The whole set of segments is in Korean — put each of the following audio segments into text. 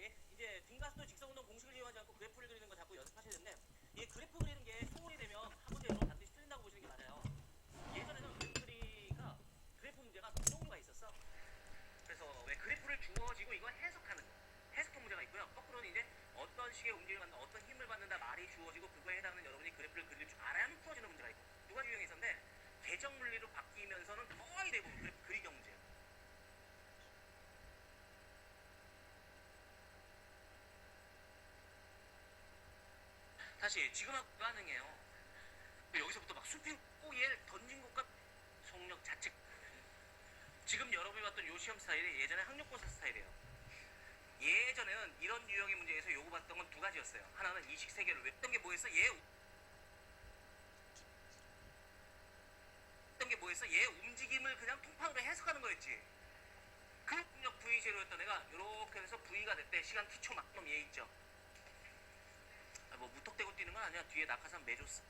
여러분들이 이제 등가속도 직선운동 공식을 이용하지 않고 그래프를 그리는 거 자꾸 연습하셔야 되는데 이 그래프 그리는 게 소홀히 되면 한 문제 여러분 반드시 틀린다고 보시는 게 맞아요. 예전에는 그래프 그리가 그래프 문제가 두 종류가 있었어. 그래서 왜 그래프를 주어지고 이거 해석하는 거 해석형 문제가 있고요. 거꾸로는 이제 어떤 식의 움직임을 받는다, 어떤 힘을 받는다 말이 주어지고 그거에 해당하는 여러분이 그래프를 그릴 줄 알아야만 풀어지는 문제가 있고 두 가지 유형이 있었는데 계정 물리로 바뀌면서는 거의 대부분 그래프 그리경 문제예요. 다시 지금하고 가능해요. 여기서부터 막 숲이 꼬얘 던진 것과 속력 자책. 지금 여러분이 봤던 요 시험 스타일이 예전에 학력고사 스타일이에요. 예전에는 이런 유형의 문제에서 요구받던 건 두 가지였어요. 하나는 이식 세계를 외웠던 게 뭐였어? 얘 움직임을 그냥 통판으로 해석하는 거였지. 그 능력 V 제로였던 애가 이렇게 해서 V가 됐대. 시간 T초 막놈 얘 있죠. 뭐 무턱대고 뛰는 건 아니야. 뒤에 낙하산 매줬어.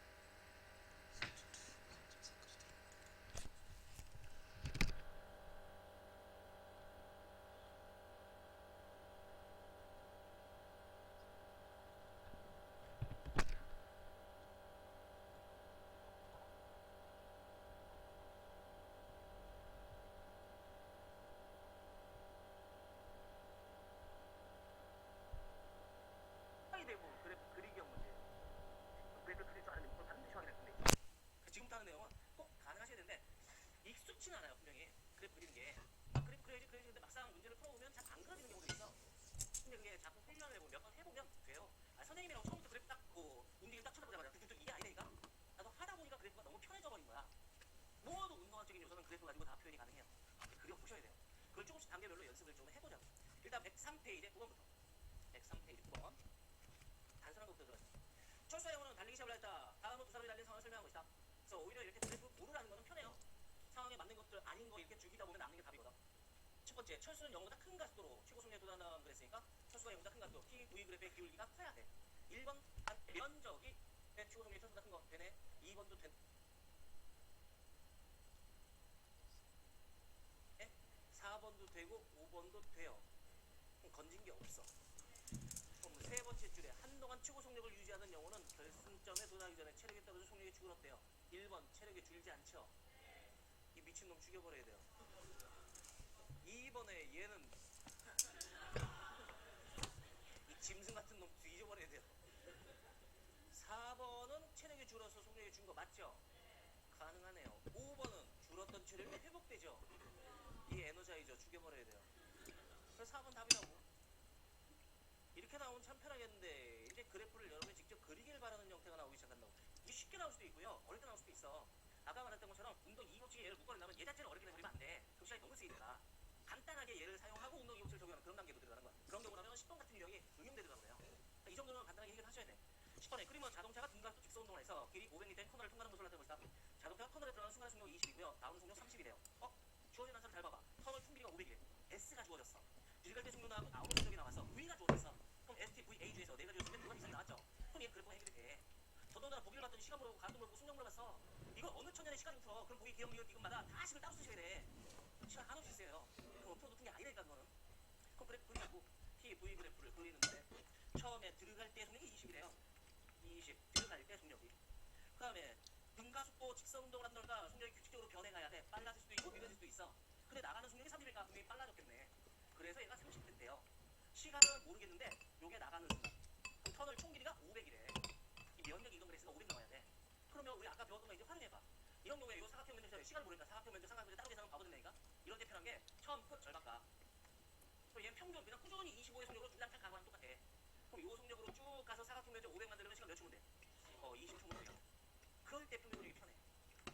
되고 그래프 그리기형 문제. 그래프 그릴 줄 아는 이건 반드시 확인할 텐데. 지금 하는 내용은 꼭 가능하셔야 되는데 익숙치는 않아요. 분명히 그래프 그리는 게. 그래프 그려야지 근데 막상 문제를 풀어보면 잘 안 그려지는 경우도 있어. 근데 그게 자꾸 훈련을 해보면 몇 번 해보면 돼요. 선생님이랑 처음부터 그래프 딱 움직임 딱 쳐다보자마자 뚝뚝뚝 이게 아니니까 나도 하다 보니까 그래프가 너무 편해져 버린 거야. 모두 운동학적인 요소는 그래프 가지고 다 표현이 가능해요. 그려보셔야 돼요. 그걸 조금씩 단계별로 연습을 좀 해보자고. 일단 103페이지 9번부터 103페이지 9번 단순한 것부터 들어가자. 철수와 영호는 달리기 시합을 했다. 다음은 두 사람이 달린 상황을 설명한 것이다. 그래서 오히려 이렇게 그래프 고르라는 거는 편해요. 상황에 맞는 것들 아닌 거 이렇게 죽이다 보면 남는 게 답이거든. 첫 번째, 철수는 영호보다 큰 가속도로 최고 속력에 도달한다고 그랬으니까 철수가 영호보다 큰 가속도 T, V 그래프의 기울기가 커야 돼. 1번 면적이 최고 속력이 철수보다 큰 거 되네. 2번도 된. 4번도 되고 5번도 돼요. 그럼 건진 게 없어. 그럼 세 번째 줄에 한동안 최고 속력을 유지하던 영호는 결승점에 도달하기 전에 체력이 떨어져 속력이 줄었대요. 1번 체력이 줄지 않죠. 이 미친놈 죽여버려야 돼요. 2번에 얘는 이 짐승 같은 놈 뒤져버려야 돼요. 4번은 체력이 줄어서 속력이 준 거 맞죠? 가능하네요. 5번은 줄었던 체력이 회복되죠. 이 에너자이저 죽여버려야 돼요. 그래서 4번 답이라고. 이렇게 나오면 참 편하겠는데 이제 그래프를 여러분이 직접 그리길 바라는 형태가 나오기 시작한다고. 이게 쉽게 나올 수도 있고요. 어렵게 나올 수도 있어. 아까 말했던 것처럼 운동 2법칙의 예를 묶어낸다면 얘 자체는 어렵게 그리면 안 돼. 그럼 시간이 너무 쓰이니까. 간단하게 얘를 사용하고 운동 2법칙을 적용하는 그런 단계도 들어가는 거야. 그런 경우라면 10번 같은 유형이 응용되더라고요. 그러니까 이 정도는 간단하게 해결하셔야 돼. 10번에 그림은 자동차가 등가속도 직선운동을 해서 길이 500m의 터널을 통과하는 것을 나타내고 있다. 자동차가 터널에 들어가는 순간 속력이 20이고요. 나오는 속력 30이래요. 주어진 한사를 잘 봐봐. 터널 풍비가 500이래. S가 주어졌어. 들어갈 때 속력 나오고 나오는 속력이 나와서 V가 주어졌어. 그럼 STVA 중에서 내가 주었을 때 누가 이상이 나왔죠? 그럼 얘 그래프가 해결이 돼. 더더군다나 보기를 봤더니 시간 물어보고 가도 물어보고 속력 물어봤어. 이걸 어느 천년의 시간을 풀어. 그럼 보기 기억 미흡 이것마다 다 식을 따로 쓰셔야 돼. 시간 한없이 있어요. 그럼 풀어도 푼 게 아니니까 그거는. 그럼 그래프 그리고 T, V 그래프를 그리는데 처음에 들어갈 때 속력이 20이래요. 20 들어갈 때 속력이. 그 다음에 등가속도 직선운동을 한다니까 속력이 규칙적으로 변해가야 돼. 빨라질 수도 있고 느려질 수도 있어. 근데 나가는 속력이 30일까 분명히 빨라졌겠네. 그래서 얘가 30대인데요. 시간은 모르겠는데 요게 나가는 순간. 그럼 터널 총 길이가 500이래. 이 면적 이동 그래스가 500 나와야 돼. 그러면 우리 아까 배웠던 거 이제 활용해봐. 이런 경우에 요 사각형 면적 시간을 모르니까 사각형 면적 삼각형 따로 계산하면 바보 된다니까. 이런 게 편한 게 처음 끝 절반가. 그럼 얘는 평균 그냥 꾸준히 25의 속력으로 줄랑짝 가고 하면 똑같아. 그럼 요 속력으로 쭉 가서 사각형 면적 500 만들려면 시간 몇 초면 돼? 20초면 돼요. 그럴 때 평균적이 편해.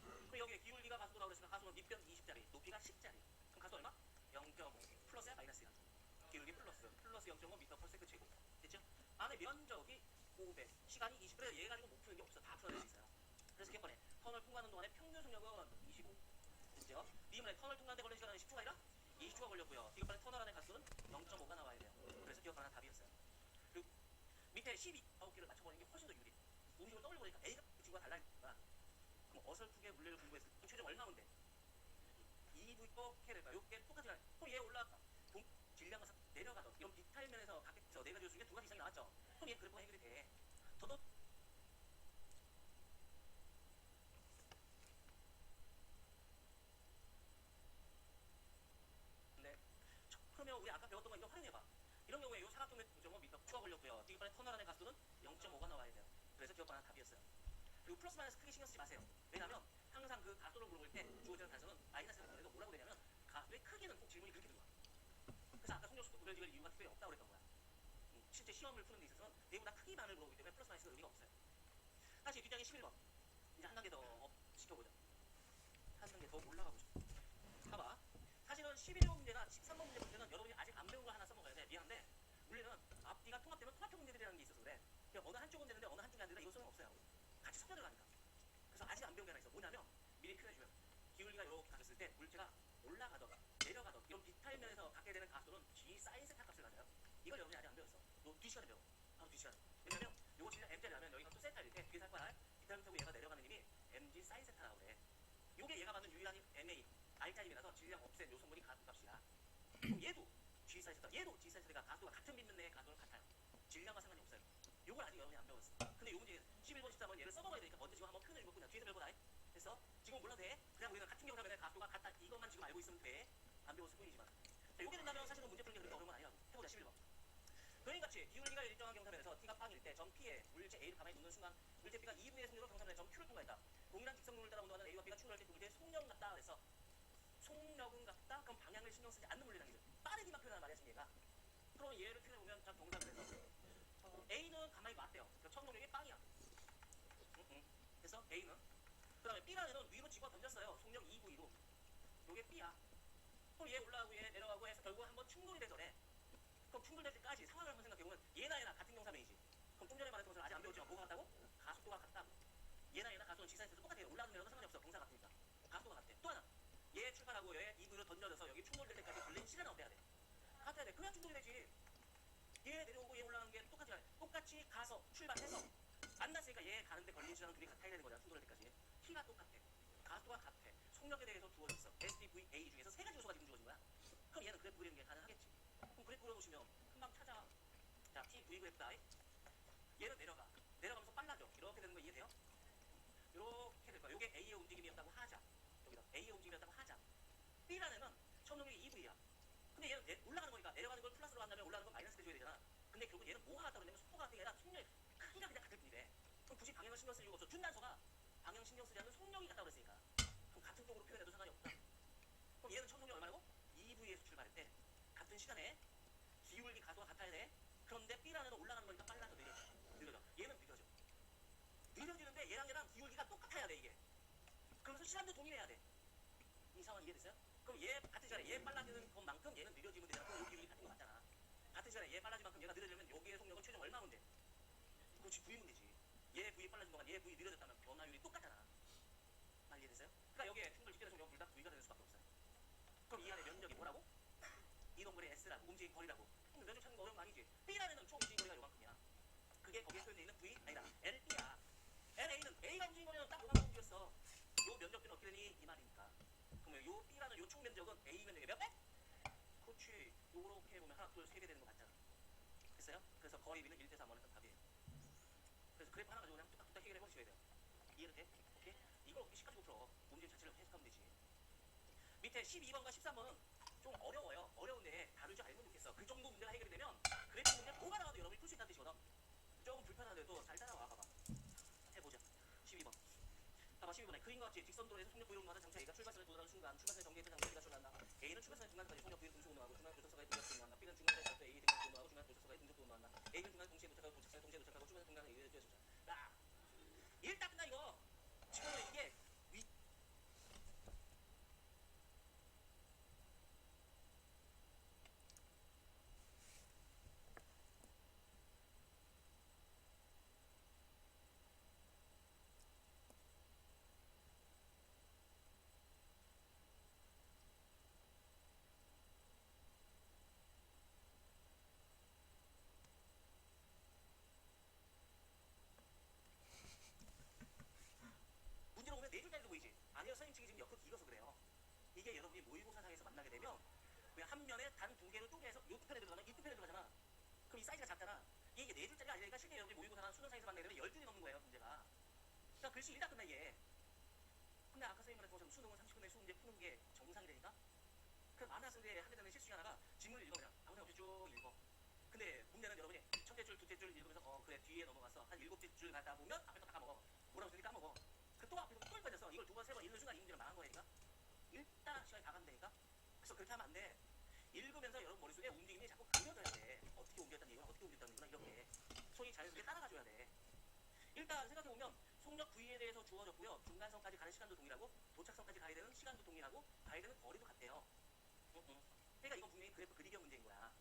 그럼 여기에 기울기가 가속도 나오고 있으니까 가속은 밑변 20짜리, 높이가 10짜리. 그럼 가속 얼마? 0.5 플러스야 마이너스야? 기울기 플러스 0.5m/s 최고. 됐죠? 안에 면적이 500, 시간이 20. 그래서 얘 가지고 못 푸는 게 없어. 다 풀어낼 수 있어요. 그래서 기억번에 터널 통과하는 동안에 평균 속력은 25. 됐죠? 니문에 터널 통과하는데 걸린 시간은 10초가 아니라 20초가 걸렸고요. 기억번에 터널 안에 가속은 0.5가 나와야 돼요. 그래서 기억하는 답이었어요. 그리고 밑에 12, 9개를 맞춰보는 게 훨씬 더 유리. 음식을 떠올려 보니까 A가 지구가 달라니까. 그럼 어설프게 물리를 공부했을 때 최종 얼마 나오면 돼? 2V 꼭 해야 될까? 요게 똑같이 가요. 그럼 얘 올라가. 질량은 내려가서 이런 비탈면에서 각각 나왔죠. 네 가지 요소 중에 두 가지 이상이 나왔죠. 그럼 얘 그래프가 해결이 돼. 더더 네. 그러면 우리 아까 배웠던 거 이거 활용해봐. 이런 경우에 이 사각형의 점은 밑에 추가 걸렸고요. 이번에 터널 안의 가수는 0.5가 나와야 돼요. 그래서 기억 반환 답이었어요. 그리고 플러스 마이너스 크게 신경 쓰지 마세요. 왜냐면 항상 그 가수를 물어볼 때 주어지는 단서는 마이너스가 보내도 뭐라고 되냐면 가수의 크기는 꼭 질문이 그렇게 들어와. 그래서 아까 속력수도 구별지을 이유가 특별히 없다고 그랬던 거야. 실제 시험을 푸는 데 있어서는 대부분 다 크기만을 물어보기 때문에 플러스 마이너스는 의미가 없어요. 다시 뒷장의 11번. 이제 한 단계 더 업 시켜보자. 한 단계 더 올라가 보자. 봐봐. 사실은 11번 문제나 13번 문제는 여러분이 아직 안 배운 걸 하나 써먹어야 돼. 미안한데 원래는 앞뒤가 통합되면 통합형 문제들이라는 게 있어서 그래. 그냥 어느 한쪽은 되는데 어느 한쪽이 안 된다 이거 쓰는 없어요. 같이 섞여 들어가니까. 그래서 아직 안 배운 게 하나 있어. 뭐냐면 미리 표현해주면 기울기가 이렇게 가졌을 때 물체가 올라가더라 내려가더라 이런 비탈면에서 갖게 되는 가속도는 G 사인 세타 값을 가져요. 이걸 여러분이 아직 안 배웠어. 너 뒷시간에 배워. 바로 뒷시간에. 왜냐면 요거 진짜 M자리라면 여기가 또 세타일 때 뒤에 살 거야. 비탈면 타고 얘가 내려가는 힘이 MG 사인 세타라고 그래. 요게 얘가 받는 유일한 MA R자임이라서 질량 없앤 요소물이 가속값이야. 그럼 얘도 G 사인 세타 얘도 G 사인 세타가 가속도가 같은 빗는 내의 가속도는 같아요. 질량과 상관이 없어요. 요걸 아직 여러분이 안 배웠어. 근데 요 문제 11번 13번 얘를 써먹어야 되니까 먼저 지금 한번 표현해주고 그냥 뒤에서 배워보라. 그래서 지금 몰라도 돼. 그냥 우리는 같은 경우라면 가속도가 같다 이것만 지금 알고 있으면 돼. 안 배웠을 뿐이지만 자 요게 된다면 사실은 문제 풀는 게 그렇게 어려운 건 아니라고. 해보자 11번. 그림같이 기울기가 일정한 경사면에서 t가 빵일 때 점 P에 물체 A를 가만히 놓는 순간 물체 B가 2분의 1 속력으로 경사면에 점 Q를 통과했다. 동일한 직선물을 따라 운동하는 A와 B가 충돌할 때 그 물체의 속력 같다 그래서 속력은 같다? 그럼 방향을 신경 쓰지 않는 물리라는 거죠. 빠르기만 표현하는 말이야 지금 얘가. 그럼 얘를 표현해보면 자 동사를 해서 A는 가만히 놨대요. 그러니까 청동력이 빵이야. 그래서 A는 그 다음에 B라는 애는 위로 집어 던졌어요. 속력 2V2로. 요게 B야. 그럼 얘 올라가고 얘 내려가고 해서 결국 한번 충돌이 돼서래. 그럼 충돌될 때까지 상황을 한번 생각해보면 얘나 같은 경사면이지. 그럼 좀 전에 말했던 것을 아직 안 배웠지만 뭐가 같다고? 가속도가 같다고. 얘나 가속도는 지사에서 똑같아요. 올라가는 데는 상관이 없어. 동사 같으니까. 가속도가 같아. 또 하나. 얘 출발하고 얘 2V로 던져져서 여기 충돌될 때까지 걸린 시간은 어때야 돼? 같아야 돼. 그래야 충돌이 되지. 얘 내려오고 얘 올라가는 게 똑같이 가서 출발해서 만났으니까 얘 가는데 걸린 시간은 둘이 같아야 되는 거잖아. 충돌할 때까지. 키가 똑같아. 가속도가 같아. 속력에 대해서 주어졌어. SDVA 중에서 세 가지 요소가 지금 주어진 거야. 그럼 얘는 그래프 그리는 게 가능하겠지. 그럼 그래프 그려보시면 금방 찾아. 자, TV 그래프다. 얘는 내려가면서 빨라져. 이렇게 되는 거 이해돼요? 이렇게 될 거야. 요게 A의 움직임이었다고 하자. 여기다 A의 움직임이었다고 하자. B라는 애는 천동력이 2V야. 근데 얘는 올라가는 거니까 내려가는 걸 플러스로 한다면 올라가는 건 마이너스 돼줘야 되잖아. 근데 결국 얘는 뭐가 같다고 그러냐면 속도가 같은 게 아니라 속력이 크기가 그냥 같을 뿐이래. 그럼 굳이 방향을 신경 쓸 이유가 없어. 준 단서가 방향 신경 쓰지 않는 속력이 같다고 그랬으니까. 그럼 같은 쪽으로 표현해도 상관이 없다. 그럼 얘는 천동력 얼마고? 2V에서 출발할 때 같은 시간에 기울기 가속도가 같아야 돼. 그런데 B라는 애는 올라가는 거니까 빨라져 느려져. 얘는 느려져. 느려지는데 얘랑 기울기가 똑같아야 돼 이게. 그러면서 시간도 동일해야 돼. 이 상황 이해됐어요? 그럼 얘 같은 시간에 얘 빨라지는 것만큼 얘는 느려지면 되잖아. 그럼 요 기울기 같은 거 맞잖아. 같은 시간에 얘 빨라진 만큼 얘가 느려지면 여기의 속력은 최종 얼마면 돼? 그렇지 V면 되지. 얘 V 빨라진 동안 얘 V 느려졌다면 변화율이 똑같잖아. 말 이해됐어요? 그러니까 여기에 충돌 직전의 속력은 둘 다 V가 되는 수밖에 없어요. 그럼 이 안에 면적이 뭐라고? 이동거리 S라고 움직임 거리라고. 그럼 면적 찾는 거 어려운 거 아니지? B라는 총 움직임 거리가 요만큼이야. 그게 거기에 표현되어 있는 V 아니다 LB야. LA는 A가 움직인 거면 딱 요만큼 움직였어. 요 면적비는 어떻게 되니? 이 말이니까. 그러면 요 B라는 요 총 면적은 A 면적의 몇 배? 그렇지. 요렇게 보면 하나, 둘, 세 배 되는 거 맞잖아. 됐어요? 그래서 거리 B는 1대3 원했던 답이에요. 그래서 그래프 하나 가지고 그냥 뚝딱뚝딱 해결해 버리셔야 돼요. 이해도 돼? 오케이? 이걸 어떻게 식 가지고 풀어? 문제 자체를 해석하면 되지. 밑에 12번과 13번은 좀 어려워요. 어려운데 다룰 줄 알면 좋겠어. 그 정도 문제가 해결이 되면 그래프 문제 뭐가 나와도 여러분이 풀 수 있다는 뜻이거든. 조금 불편한데도 잘 따라와 봐봐. 해보자. 12번. 봐봐 12번에 그림과 같이 직선도로에서 속력 V로 운동하는 장차 A가 출발선에 도달하는 순간 출발선의 전개에 장차 B가 출발한다. A는 출발선의 중간까지 속력 V를 동시에 운동하고 중간 교차선에 동시에 운동한다. B는 중간선에 갈 때 A의 등간에 운동하고 중간 교차선에 등속도 운동한다. A는 중간에 동시에 도착하고 도착선에 동시에 도착하고 출발선 중간에 A에 도착. 자, 일단 끝나 이거. 지금 이게 문제로 보면 네 줄짜리로 보이지? 아니요 선생님 측이 지금 옆으로 길어서 그래요. 이게 여러분이 모의고사상에서 만나게 되면 왜 한 면에 단 두 개를 쪼개서 요 두 편에 들어가면 이 두 편에 들어가잖아. 그럼 그럼 이 사이즈가 작잖아. 이게 4줄짜리가 아니니까 실제 여러분이 모의고사나 수능상에서 받는 애들은 12줄이 넘는 거예요, 문제가. 그러니까 글씨 읽다 끝나, 이게. 근데 아까 선생님 말했던 것처럼 수능은 30분에 수문제 푸는 게 정상이 되니까 그 많은 학생들이 하게 되는 실수 중에 하나가 지문을 읽어 그냥 아무 생각 없이 쭉 읽어. 근데 문제는 여러분이 첫째 줄, 둘째 줄 읽으면서 그래 뒤에 넘어가서 한 7째 줄 가다 보면 앞에 또 까먹어. 뭐라고 쓰니까 까먹어. 그 또 앞에서 또 읽어져서 이걸 2번, 3번 읽는 순간 이 문제는 망한 거니까 읽다 시간이 다 간다니까. 그래서 그렇게 하면 안 돼. 읽으면서 여러분 머릿속에 움직임이 자꾸 그려져야 돼. 어떻게 옮겼다는 얘기구나, 어떻게 옮겼다는 얘기구나, 이렇게 손이 자연스럽게 따라가줘야 돼. 일단 생각해보면 속력 V에 대해서 주어졌고요. 중간선까지 가는 시간도 동일하고 도착선까지 가야 되는 시간도 동일하고 가야 되는 거리도 같대요. 그러니까 이건 분명히 그래프 그리기형 문제인 거야.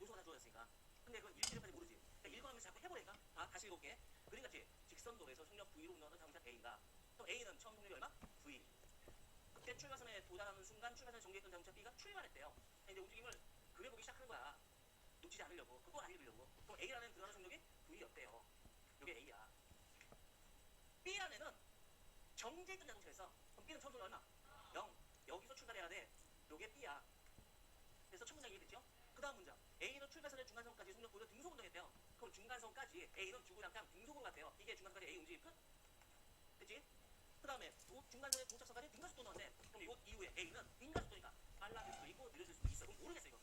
요소가 다 주어졌으니까. 근데 그건 일주일까지 모르지. 그러니까 읽어가면서 자꾸 해보니까 다시 읽어볼게. 그러니까 직선도로에서 속력 V로 운동하는 자동차 A가 또 A는 처음 속력이 얼마? V. 그때 출발선에 도달하는 순간 출발선에 정지했던 자동차 B가 출발했대요. 이제 움직임을 그려보기 시작하는 거야. 놓치지 않으려고. 그거 안 읽으려고. 그럼 A라는 들어가는 속력이 V였대요. 이게 A야. B라는 정지했던 자동차에서 그럼 B는 처음 속력 얼마? 0. 여기서 출발해야 돼. 요게 B야. 그래서 첫 문장 이해됐죠? 그 다음 문장. A는 출발선의 중간선까지 속력 V로 등속 운동했대요. 그럼 중간선까지 A는 주구장창 등속으로 갔대요. 이게 중간선까지 A 움직임 끝? 됐지? 그 다음에 중간선의 도착선까지 등가속도 넣었는데 그럼 이거 이후에 A는 등가속도니까 빨라질 수도 있고 느려질 수도 있어. 그럼 모르겠어 이거.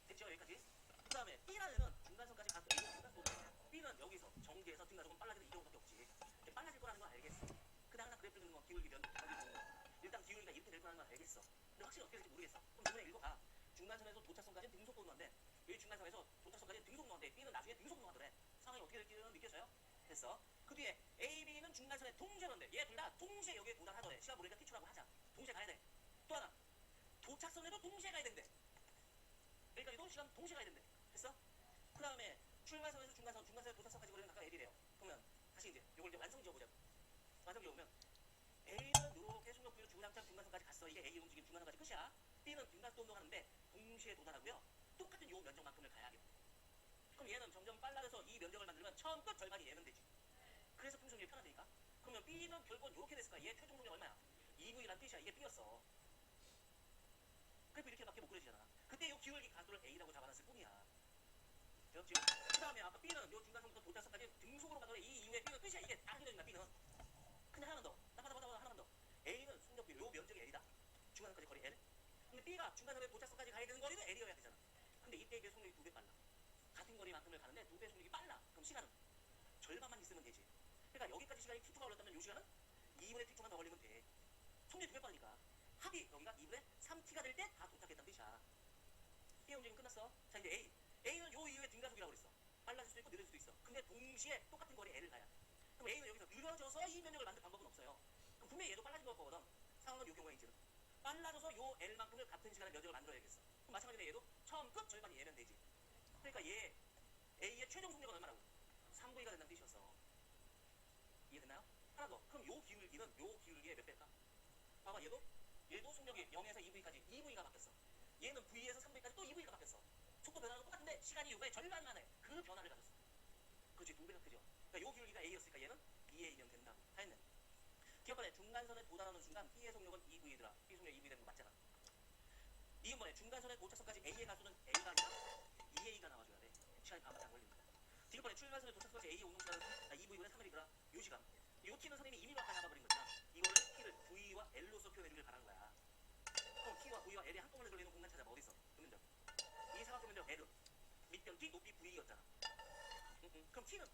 됐죠? 여기까지? 그 다음에 B라는 중간선까지 가서 A는 등가속도 넣었는데 B는 여기서 정지해서 등가속은 빨라지는 이 정도밖에 없지. 빨라질 거라는 건 알겠어. 근데 항상 그래프 그리는 건 기울기면 일단 기울기가 이렇게 될 거라는 건 알겠어. 근데 확실히 어떻게 될지 모르겠어. 그럼 이번에 읽어가. 중간선에서 도착선까지 등속도 넣었는데 여기 중간선에서 도착선까지 등속 넣었는데 B는 나중에 등속 넣었더래. 상황이 어떻게 될지는 느껴져요? 됐어. 그 뒤에 A, B는 중간선에 동시에 넣는데 얘 둘 다 동시에 여기에 도달하더래. 시간 모르니까 티출하고 하자. 동시에 가야 돼. 또 하나. 도착선에도 동시에 가야 된대. 여기까지도 시간 동시에 가야 된대. 됐어? 그 다음에 출발선에서 중간선에 도착선까지 거리는 각각 L이래요. 그러면 다시 이제 이걸 이제 완성 지어보자고. 완성 지어보면 A는 이렇게 속력 V로 주구장창 중간선까지 갔어. 이게 A 움직임 중간선까지 끝이야. B는 등가속도 운동하는데 동시에 도달하고요. 똑같은 요 면적만큼을 가야겠다. 그럼 얘는 점점 빨라져서 이 면적을 만들면 처음 끝 절반이 얘면 되지. 그래서 풍속력이 편하다니까. 그러면 B는 결국은 이렇게 됐을까? 얘 최종 속력 얼마야? 2V란 뜻이야. 이게 B였어. 그래프 이렇게밖에 못 그려지잖아. 그때 요 기울기 각도를 A라고 잡아놨을 뿐이야. 되었죠? 그 다음에 아까 B는 요 중간선부터 도착선까지 등속으로 가더래. 이 이후에 B는 끝이야. 이게 딱 그려진다. B는. 근데 하나만 더. 하나만 더. A는 속력 요 면적이 L이다. 중간선까지 거리 L. 근데 B가 중간선에 도착선까지 가야 되는 거리는 L이어야 되잖아. 근데 이때 비해 속력이 2배 빨라. 같은 거리만큼을 가는데 2배 속력이 빨라. 그럼 시간은 절반만 있으면 되지. 그러니까 여기까지 시간이 T2가 걸렸다면 요 시간은 2분의 T2만 더 걸리면 돼. 속력이 2배 빠르니까 합이 여기가 2분의 3T가 될 때 다 도착했다는 뜻이야. B 움직임 끝났어. 자 이제 A. A는 요 이후에 등가속이라고 그랬어. 빨라질 수도 있고 느려질 수도 있어. 근데 동시에 똑같은 거리 L을 가야 돼. 그럼 A는 여기서 느려져서 이 면적을 만들 방법은 없어요. 그럼 분명히 얘도 빨라진 걸 거거든. 상황은 요 경우에 이제는 빨라져서 요 L만큼을 같은 시간에 면적을 만들어야겠어. 그럼 마찬가지로 얘도 처음 끝 절반이 얘면 되지. 그러니까 얘 A의 최종 속력은 얼마라고? 3V가 된다는 뜻이었어. 이해됐나요? 하나 더. 그럼 요 기울기의 몇 배일까? 봐봐 얘도 속력이 0에서 2V까지 2V가 바뀌었어. 얘는 V에서 3V까지 또 2V가 바뀌었어. 속도 변화는 똑같은데 시간이 요거의 절반 만에 그 변화를 가졌어. 그렇지 2배가 크죠. 그러니까 요 기울기가 A였으니까 얘는 2A면 된다고. 다 했네. 기억하네. 중간선에 도달하는 순간 B의 속력은 2V더라. B 속력 2V 되는 거 맞잖아. 이번에 중간선에 도착선까지 A의 가속은 A가 아니라 2A가 나와줘야 돼. 시간이 반밖에 안 걸린다. 이번에 출발선에 도착선까지 A의 운동 시간은 2V분의 3L이더라. 요 시간. 요 T는 선생님이 이미 막까지 잡아버린 거잖아. 이거를 T를 V와 L로서 표현해주길 바라는 거야. 그럼 T와 V와 L이 한꺼번에 걸리는 공간 찾아봐. 어디 있어? 금면적. 이 사각형 면적 L은 밑변 T 높이 V였잖아. 그럼 T는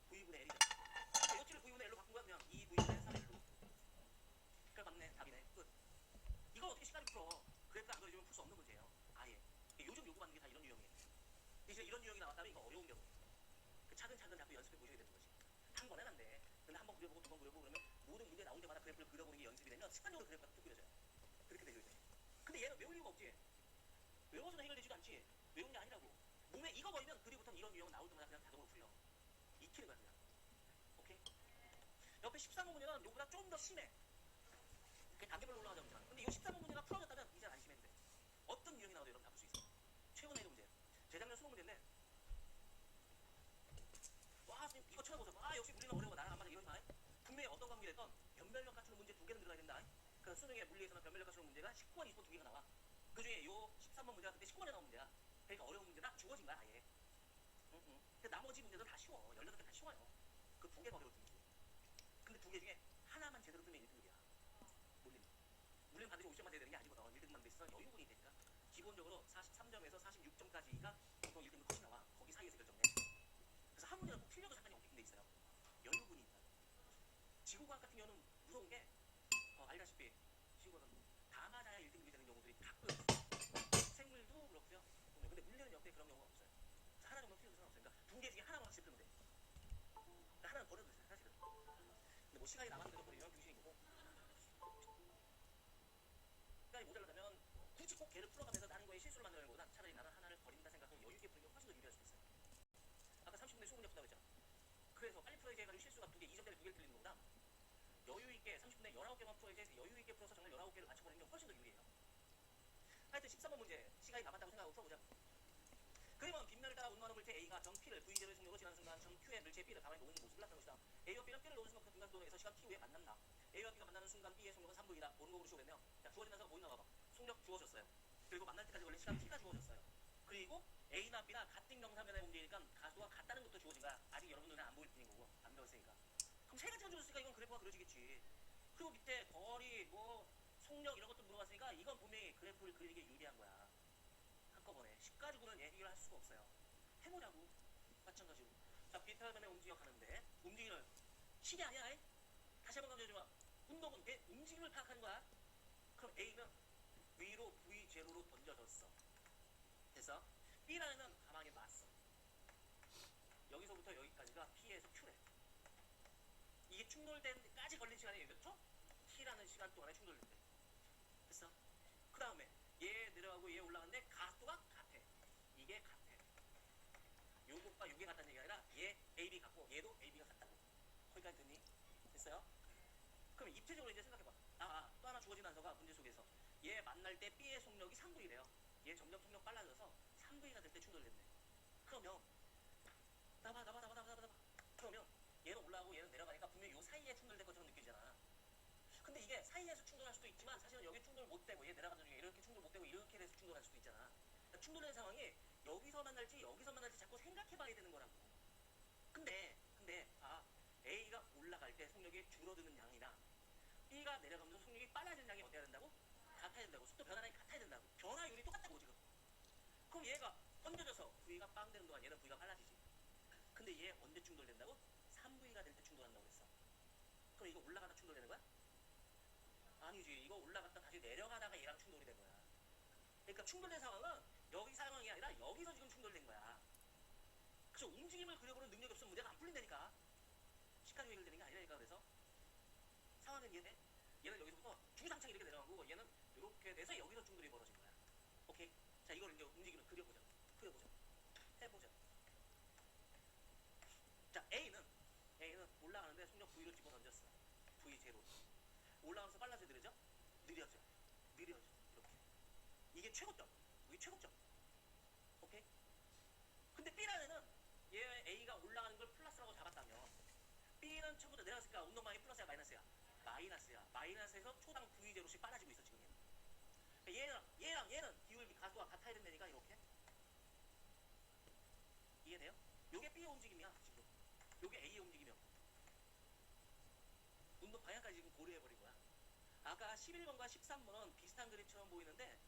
V분의 L이잖아. 요 T를 V분의 L로 바꾼 거야. 그냥 2V분의 3L로. 그래 맞네. 답이네. 끝. 이거 어떻게 시간이 풀어? 그래프가 안 그려지면 풀 수 없는 문제예요. 아예. 요즘 요구받는 게 다 이런 유형이에요. 이제 이런 유형이 나왔다면 이거 어려운 경우예요. 그 차근차근 자꾸 연습해 보셔야 되는 거지. 한 번엔 안 돼. 근데 한 번 그려보고 두 번 그려보고 그러면 모든 문제 나올 때마다 그래프를 그려보는 게 연습이 되면 습관적으로 그래프가 뚝 그려져요. 그렇게 되죠 이제. 근데 얘는 외울 이유가 없지. 외워서는 해결되지도 않지. 외운 게 아니라고. 몸에 이거 걸리면 그리고부터는 이런 유형은 나올 때마다 그냥 자동으로 풀려. 익히는 거야 그냥. 오케이? 옆에 13번 문제는 요보다 좀 더 심해. 그게 단계별로 올라가자 문제잖아. 근데 이 13번 문제가 풀어졌다면 이제 안심해도 돼. 어떤 유형이 나와도 여러분 다 풀 수 있어. 최근에도 문제. 재작년 수능 문제인데 와 선생님 이거 쳐다보세요. 아 역시 물리는 어려워 나랑 안 맞아 이런 말. 분명히 어떤 과목이 됐던 변별력 갖추는 문제 2개는 들어가야 된다. 그 수능에 물리에서는 변별력 갖추는 문제가 19번, 20번 2개가 나와. 그 중에 요 13번 문제가 그때 19번에 나온 문제야. 그러니까 어려운 문제나 주어진 거야 아예. 나머지 문제도 다 쉬워. 18개 다 쉬워요. 그 두 개가 어려울 뿐이지. 근데 두 개 중에 하나만 제대로 뜨면 1등급이야. 물림. 물림 반드시 50점만 돼야 되는 게 아니거든. 1등급만 돼 있으면 여유분이 되니까. 기본적으로 43점에서 46점까지가 보통 1등급 컷이 나와. 거기 사이에서 결정돼. 그래서 한 문제는 꼭 틀려도 상관이 없게끔 돼 있어요. 여유분이 있다. 지구과학 같은 경우는 무서운 게 알다시피 지구과학은 다 맞아야 1등급이 되는 경우들이 가끔 있어요. 생물도 그렇고요. 근데 물리는 역대 그런 경우가 없어요. 하나 정도 틀려도 상관없어요. 그러니까 두 개 중에 하나만 확실히 틀면 돼. 그러니까 하나는 버려도 돼요, 사실은. 근데 뭐 시간이 남았는데도 버리면 귀신인 거고. 시간이 모자라다면 굳이 꼭 걔를 풀어가면서 다른 거에 실수를 만들어내는 것보다 차라리 나는 하나를 버린다 생각하면 여유있게 풀면 훨씬 더 유리할 수도 있어요. 아까 30분에 20문제 푼다고 했잖아. 그래서 빨리 풀어야지 해가지고 실수가 2개, 2점 때문에 2개를 틀리는 것보다 여유있게 30분에 19개만 풀어야지 여유있게 풀어서 정말 19개를 맞춰버리는 게 훨씬 더 유리해요. 하여튼 13번 문제 시간이 남았다고 생각하고 풀어보자. 그러면 빗면을 따라 운동하는 물체 A가 정 P를 V제로의 속력으로 지나는 순간 정 Q의 물체 B를 가만히 놓는 모습을 나타내는 것이다. A와 B는 B를 놓는 순간 그 중간도에서 시간 T 후에 만난다. A와 B가 만나는 순간 B의 속력은 3V다. 옳은 거 고르시고 그랬네요. 자, 주어진 단서가 뭐 있나 봐봐. 속력 주어졌어요. 그리고 만날 때까지 걸린 시간 T가 주어졌어요. 그리고 A나 B나 같은 경사면에 움직이니까 가수가 같다는 것도 주어진 거야. 아직 여러분 눈에 안 보일 뿐인 거고 안 배웠으니까. 그럼 세 가지가 주어졌으니까 이건 그래프가 그려지겠지. 그리고 밑에 거리, 뭐 속력 이런 것도 물어봤으니까 이건 분명히 그래프를 그리는 게 유리한 거야. 한꺼번에 10 가지고는 얘기를 할 수가 없어요. 해보자고. 마찬가지로. 자, 비타면에 움직여 가는데 움직임을 시계 아니야? 이? 다시 한번 강조해주마. 운동은 내 움직임을 파악하는 거야. 그럼 A는 위로 V0로 던져졌어. 됐어? B라는 가만히 놨어. 여기서부터 여기까지가 P에서 Q래. 이게 충돌된 데까지 걸린 시간이 몇 초? T라는 시간 동안에 충돌된대. 됐어? 그 다음에 얘 내려가고 얘 올라가는데 가속도가 같아. 이게 같아. 요것과 요게 같다는 얘기가 아니라 얘 AB 같고 얘도 AB가 같다고. 거기까지 됐니? 됐어요? 그럼 입체적으로 이제 생각해봐. 또 하나 주어진 단서가 문제 속에서 얘 만날 때 B의 속력이 3V래요. 얘 점점 속력 빨라져서 3V가 될 때 충돌된대. 그러면 나봐. 그러면 얘는 올라가고 얘는 내려가니까 분명히 요 사이에 충돌될 것처럼 느껴지잖아. 근데 이게 사이에서 충돌할 수도 있지만 사실은 여기 충돌 못 되고 얘 내려가는 중에 이렇게 충돌 못 되고 이렇게 돼서 충돌할 수도 있잖아. 그러니까 충돌되는 상황이 여기서 만날지 여기서 만날지 자꾸 생각해봐야 되는 거라고. 근데 A가 올라갈 때 속력이 줄어드는 양이나 B가 내려가면서 속력이 빨라지는 양이 어때야 된다고? 같아야 된다고. 속도 변화량이 같아야 된다고. 변화율이 똑같다고 지금. 그럼 얘가 던져져서 V가 빵 되는 동안 얘는 V가 빨라지지. 근데 얘 언제 충돌된다고? 3V가 될 때 충돌한다고 그랬어. 그럼 이거 올라가다 충돌되는 거야? 아니지. 이거 올라갔다 다시 내려가다가 얘랑 충돌이 된 거야. 그러니까 충돌된 상황은 여기 상황이 아니라 여기서 지금 충돌된 거야. 그래서 움직임을 그려보는 능력이 없으면 문제가 안 풀린다니까. 시간이 해결되는 게 아니라니까. 그래서 상황은 이해돼? 얘는 여기서부터 주상창 이렇게 내려가고 얘는 이렇게 돼서 여기서 충돌이 벌어진 거야. 오케이? 자, 이걸 이제 움직임을 그려보자. 해보자. 자, A는 올라가는데 속력 V로 집어 던졌어. V0. 올라가면서 빨라져 느려져? 느려져. 이렇게. 이게 최고점. 오케이? 근데 B라는 얘 A가 올라가는 걸 플러스라고 잡았다면 B는 처음부터 내려갔으니까 운동 방향이 플러스야 마이너스야? 마이너스에서 초당 V0씩 빨라지고 있어 지금 얘는 얘는 기울기 가수가 같아야 된다니까. 이렇게 이해돼요? 요게 B의 움직임이야 지금. 요게 A의 움직임이야. 운동 방향까지 지금 고려해버린 거야. 아까 11번과 13번은 비슷한 그림처럼 보이는데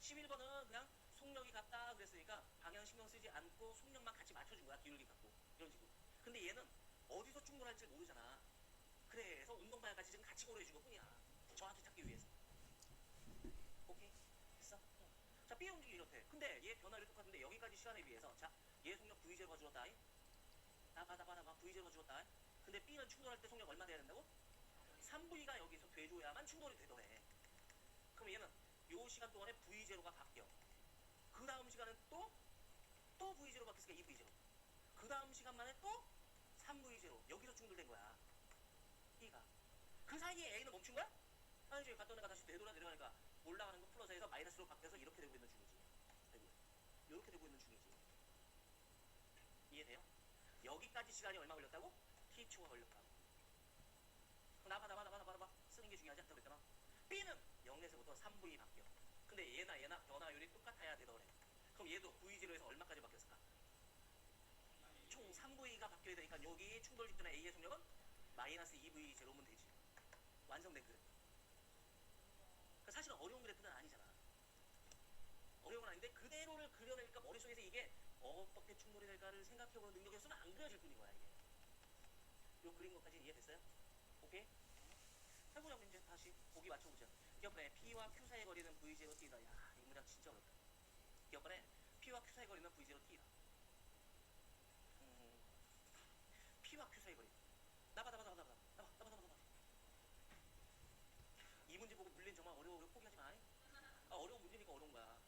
11번은 그냥 속력이 같다 그랬으니까 방향 신경 쓰지 않고 속력만 같이 맞춰준 거야. 기울기 갖고 이런 식으로. 근데 얘는 어디서 충돌할지 모르잖아. 그래서 운동 방향까지 지금 같이 고려해준 것 뿐이야. 정확히 찾기 위해서. 오케이? 됐어? 자, B의 움직임이 이렇대. 근데 얘 변화율이 똑같은데 여기까지 시간에 비해서 자, 얘 속력 V0가 줄었다. 봐봐. V0가 줄었다. 근데 B는 충돌할 때 속력 얼마 돼야 된다고? 3V가 여기서 돼줘야만 충돌이 되더래. 그럼 얘는 요 시간 동안에 V0가 바뀌어. 그 다음 시간은 또 V0 바뀌었으니까 2V0. 그 다음 시간만에 또 3V0. 여기서 충돌된 거야. B가. 그 사이에 A는 멈춘 거야? 아니지. 갔던 애가 다시 되돌아 내려가니까 올라가는 거 플러스 해서 마이너스로 바뀌어서 이렇게 되고 있는 중이지. 이렇게 되고 있는 중이지. 이해돼요? 여기까지 시간이 얼마 걸렸다고? T초가 걸렸다고. 나봐. 쓰는 게 중요하지 않다고 그랬잖아. B는 0에서부터 3V 바뀌어. 근데 얘나 변화율이 똑같아야 되더래. 그럼 얘도 V0에서 얼마까지 바뀌었을까? 3V가 바뀌어야 되니까 여기 충돌 직전에 A의 속력은 마이너스 2V 제로면 되지. 완성된 그래프. 그러니까 사실은 어려운 그래프는 아니잖아. 어려운 건 아닌데 그대로를 그려내니까 머릿속에서 이게 어떻게 충돌이 될까를 생각해보는 능력이 없으면 안 그려질 뿐인 거야 이게. 요 그린 것까지 이해됐어요? 오케이? 해보자고 이제 다시 보기 맞춰보자. 기억번에 P와 Q 사이의 거리는 V0 T다. 야, 이 문장 진짜 어렵다. 기억번에 P와 Q 사이의 거리는 V0 T다. P와 Q 사이의 거리. 나봐. 이 문제 보고 물리는 정말 어려워 포기하지 마. 어려운 문제니까 어려운 거야.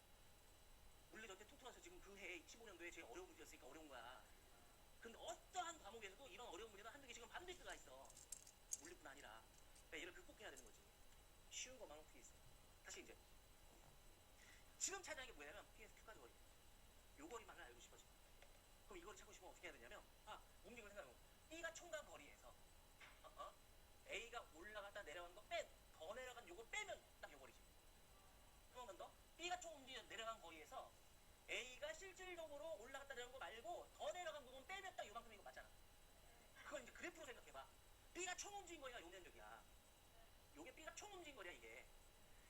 물리 전체 툭툭해서 지금 그 해 15년도에 제일 어려운 문제였으니까 어려운 거야. 근데 어떠한 과목에서도 이런 어려운 문제는 한두 개씩은 반드시 들어가 있어. 물리뿐 아니라. 그러니까 얘를 극복해야 되는 거지. 쉬운 것만 어떻게 있어. 다시 이제 지금 찾아낸 게 뭐냐면 P에서 Q까지 거리. 요 거리만을 알고 싶어지. 그럼 이거를 찾고 싶으면 어떻게 해야 되냐면 움직임을 생각해보면 B가 총간 거리에서 A가 올라갔다 내려간 거 더 내려간 요걸 빼면 딱 요 거리지. 한 번 더. B가 총 움직여 내려간 거리에서 A가 실질적으로 올라갔다 내려간 거 말고 더 내려간 부분 빼면 딱 요만큼인 거 맞잖아. 그걸 이제 그래프로 생각해봐. B가 총 움직인 거리가 요 면적이야. 요게 B가 총 움직인 거리야 이게.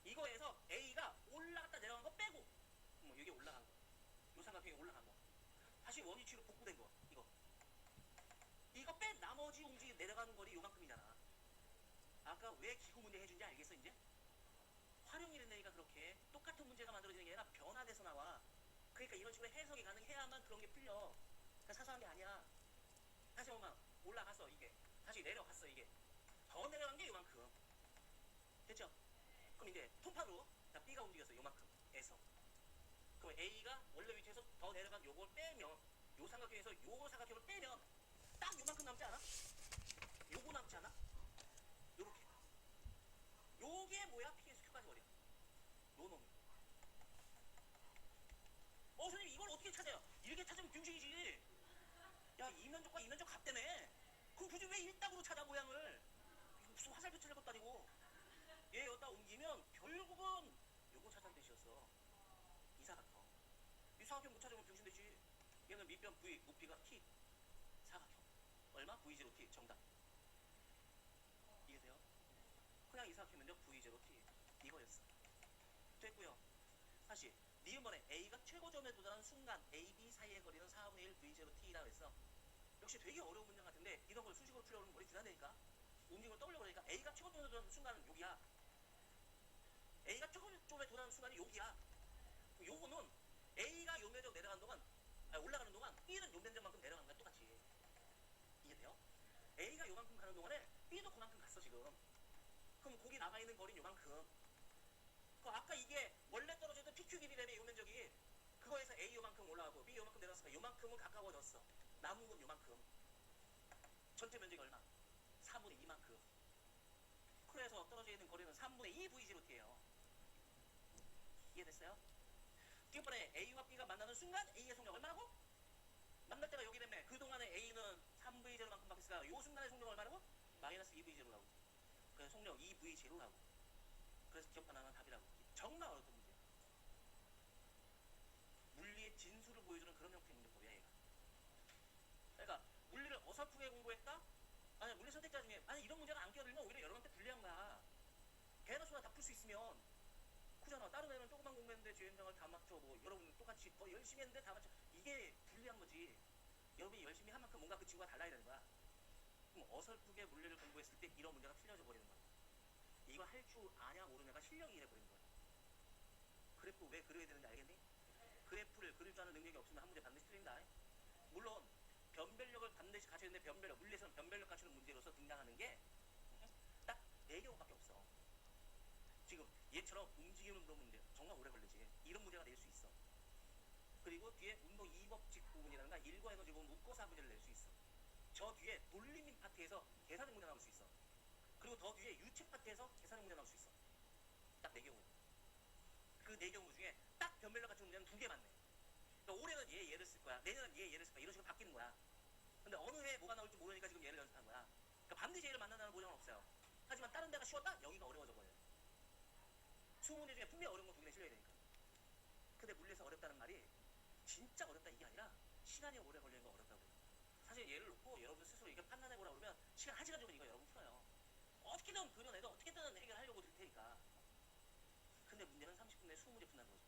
이거에서 A가 올라갔다 내려간 거 빼고 뭐 이게 올라간 거. 요 삼각형이 올라간 거. 다시 원위치로 복구된 거. 이거 뺀 나머지 움직이 내려가는 거리 요만큼이잖아. 아까 왜 기구 문제 해준지 알겠어 이제? 활용이랬으니까 그렇게 똑같은 문제가 만들어지는 게 아니라 변화돼서 나와. 그러니까 이런 식으로 해석이 가능해야만 그런 게 풀려. 그러니까 사소한 게 아니야. 다시 한번 올라갔어 이게. 다시 내려갔어 이게. 더 내려간 게 요만큼. 됐죠? 그럼 이제 통파로 자 B가 움직였어 요만큼에서. 그럼 A가 원래 위치에서 더 내려간 요걸 빼면 요 삼각형에서 요 삼각형을 빼면 딱 요만큼 남지 않아? 요거 남지 않아? 요렇게. 요게 뭐야? P에서 Q까지 거리야. 요 놈이. 선생님 이걸 어떻게 찾아요? 이렇게 찾으면 병신이지. 야 이 면적과 이 면적 같다며. 그럼 굳이 왜 일당으로 찾아 모양을. 무슨 화살표 찾을 것도 아니고. 얘 여기다 옮기면 결국은 요거 찾아는 뜻이었어. 이 사각형. 이 사각형 못 찾으면 병신 되지. 얘는 밑변 V, 높이가 T. 사각형. 얼마? V0T. 정답. 이해돼요? 그냥 이 사각형 면적 V0T. 이거였어. 됐고요. 다시 니은번에 A가 최고점에 도달하는 순간 A, B 사이의 거리는 4분의 1 V0T라고 했어. 역시 되게 어려운 문장 같은데 이런 걸 수식으로 풀려오는 머리 주단되니까 움직임을 떠올려 보니까 A가 최고점에 도달하는 순간은 여기야. A가 최고점에 도달하는 순간이 여기야. 요거는 A가 요 면적 내려가는 동안 올라가는 동안 B는 요 면적만큼 내려가는 거야 똑같이. 이해돼요? A가 요만큼 가는 동안에 B도 그만큼 갔어 지금. 그럼 거기 남아 있는 거리는 요만큼. 그 아까 이게 원래 떨어졌던 PQ 길이라며 요 면적이 그거에서 A 요만큼 올라가고 B 요만큼 내려갔으니까 요만큼은 가까워졌어. 남은 건 요만큼. 전체 면적이 얼마? 3분의 2만큼. 그래서 떨어져 있는 거리는 3분의 2 V0T예요. 이해됐어요? 이번에 A와 B가 만나는 순간 A의 속력 얼마라고? 만날 때가 여기 되면 그동안에 A는 3V0만큼 바뀌었으니까 요 순간의 속력 얼마라고? 마이너스 2V0라고. 그래서 속력 2V0라고. 그래서 기억 하나는 답이라고. 정말 어려운 문제야. 물리의 진수를 보여주는 그런 형태의 문제법이야 얘가. 그러니까 물리를 어설프게 공부했다? 아니 물리 선택자 중에 이런 문제가 안 끼어들면 오히려 여러분한테 불리한 거야. 개나 소나 다 풀 수 있으면 그잖아. 다른 애는 조금만 공부했는데 주행장을 다 맞춰. 뭐 여러분 똑같이 더 열심히 했는데 다 맞춰. 이게 불리한 거지. 여러분이 열심히 한 만큼 뭔가 그 친구가 달라야 되는 거야. 그럼 어설프게 물리를 공부했을 때 이런 문제가 틀려져 버리는 거야. 이거 할 줄 아냐 모르냐가 실력이 이래버리는 거야. 그래프 왜 그려야 되는지 알겠니? 그래프를 그릴 줄 아는 능력이 없으면 한 문제 반드시 틀린다. 물론 변별력을 반드시 갖춰야 되는데 변별력, 물리에서는 변별력 갖추는 문제로서 등장하는 게 딱 4경우밖에 없어. 지금 얘처럼 움직이는 운동 문제 정말 오래 걸리지. 이런 문제가 낼 수 있어. 그리고 뒤에 운동 2법칙 부분이라든가 1과 에너지 부분 묶어서 한 문제를 낼 수 있어. 저 뒤에 돌림 파트에서 계산의 문제 나올 수 있어. 그리고 더 뒤에 유체 파트에서 계산의 문제 나올 수 있어. 딱 4경우. 그 4경우 중에 딱 변별력 갖춘 문제는 2개 맞네. 그러니까 올해는 얘를 쓸 거야. 내년은 얘를 쓸 거야. 이런 식으로 바뀌는 거야. 근데 어느 해에 뭐가 나올지 모르니까 지금 얘를 연습한 거야. 그러니까 반드시 얘를 만난다는 보장은 없어요. 하지만 다른 데가 쉬웠다? 여기가 어려워져 버려요. 20문제 중에 분명히 어려운 거 2개는 실려야 되니까. 근데 물리에서 어렵다는 말이 진짜 어렵다 이게 아니라 시간이 오래 걸리는 거 어렵다고. 사실 가지 예를 놓고 여러분 스스로 이게 판단해보라 그러면 시간 1시간 주면 이거 여러분 풀어요. 어떻게든 그려내도 어떻게든 해결하려고 들 테니까. 근데 문제는 30분 내에 20문제 푼다는 거죠.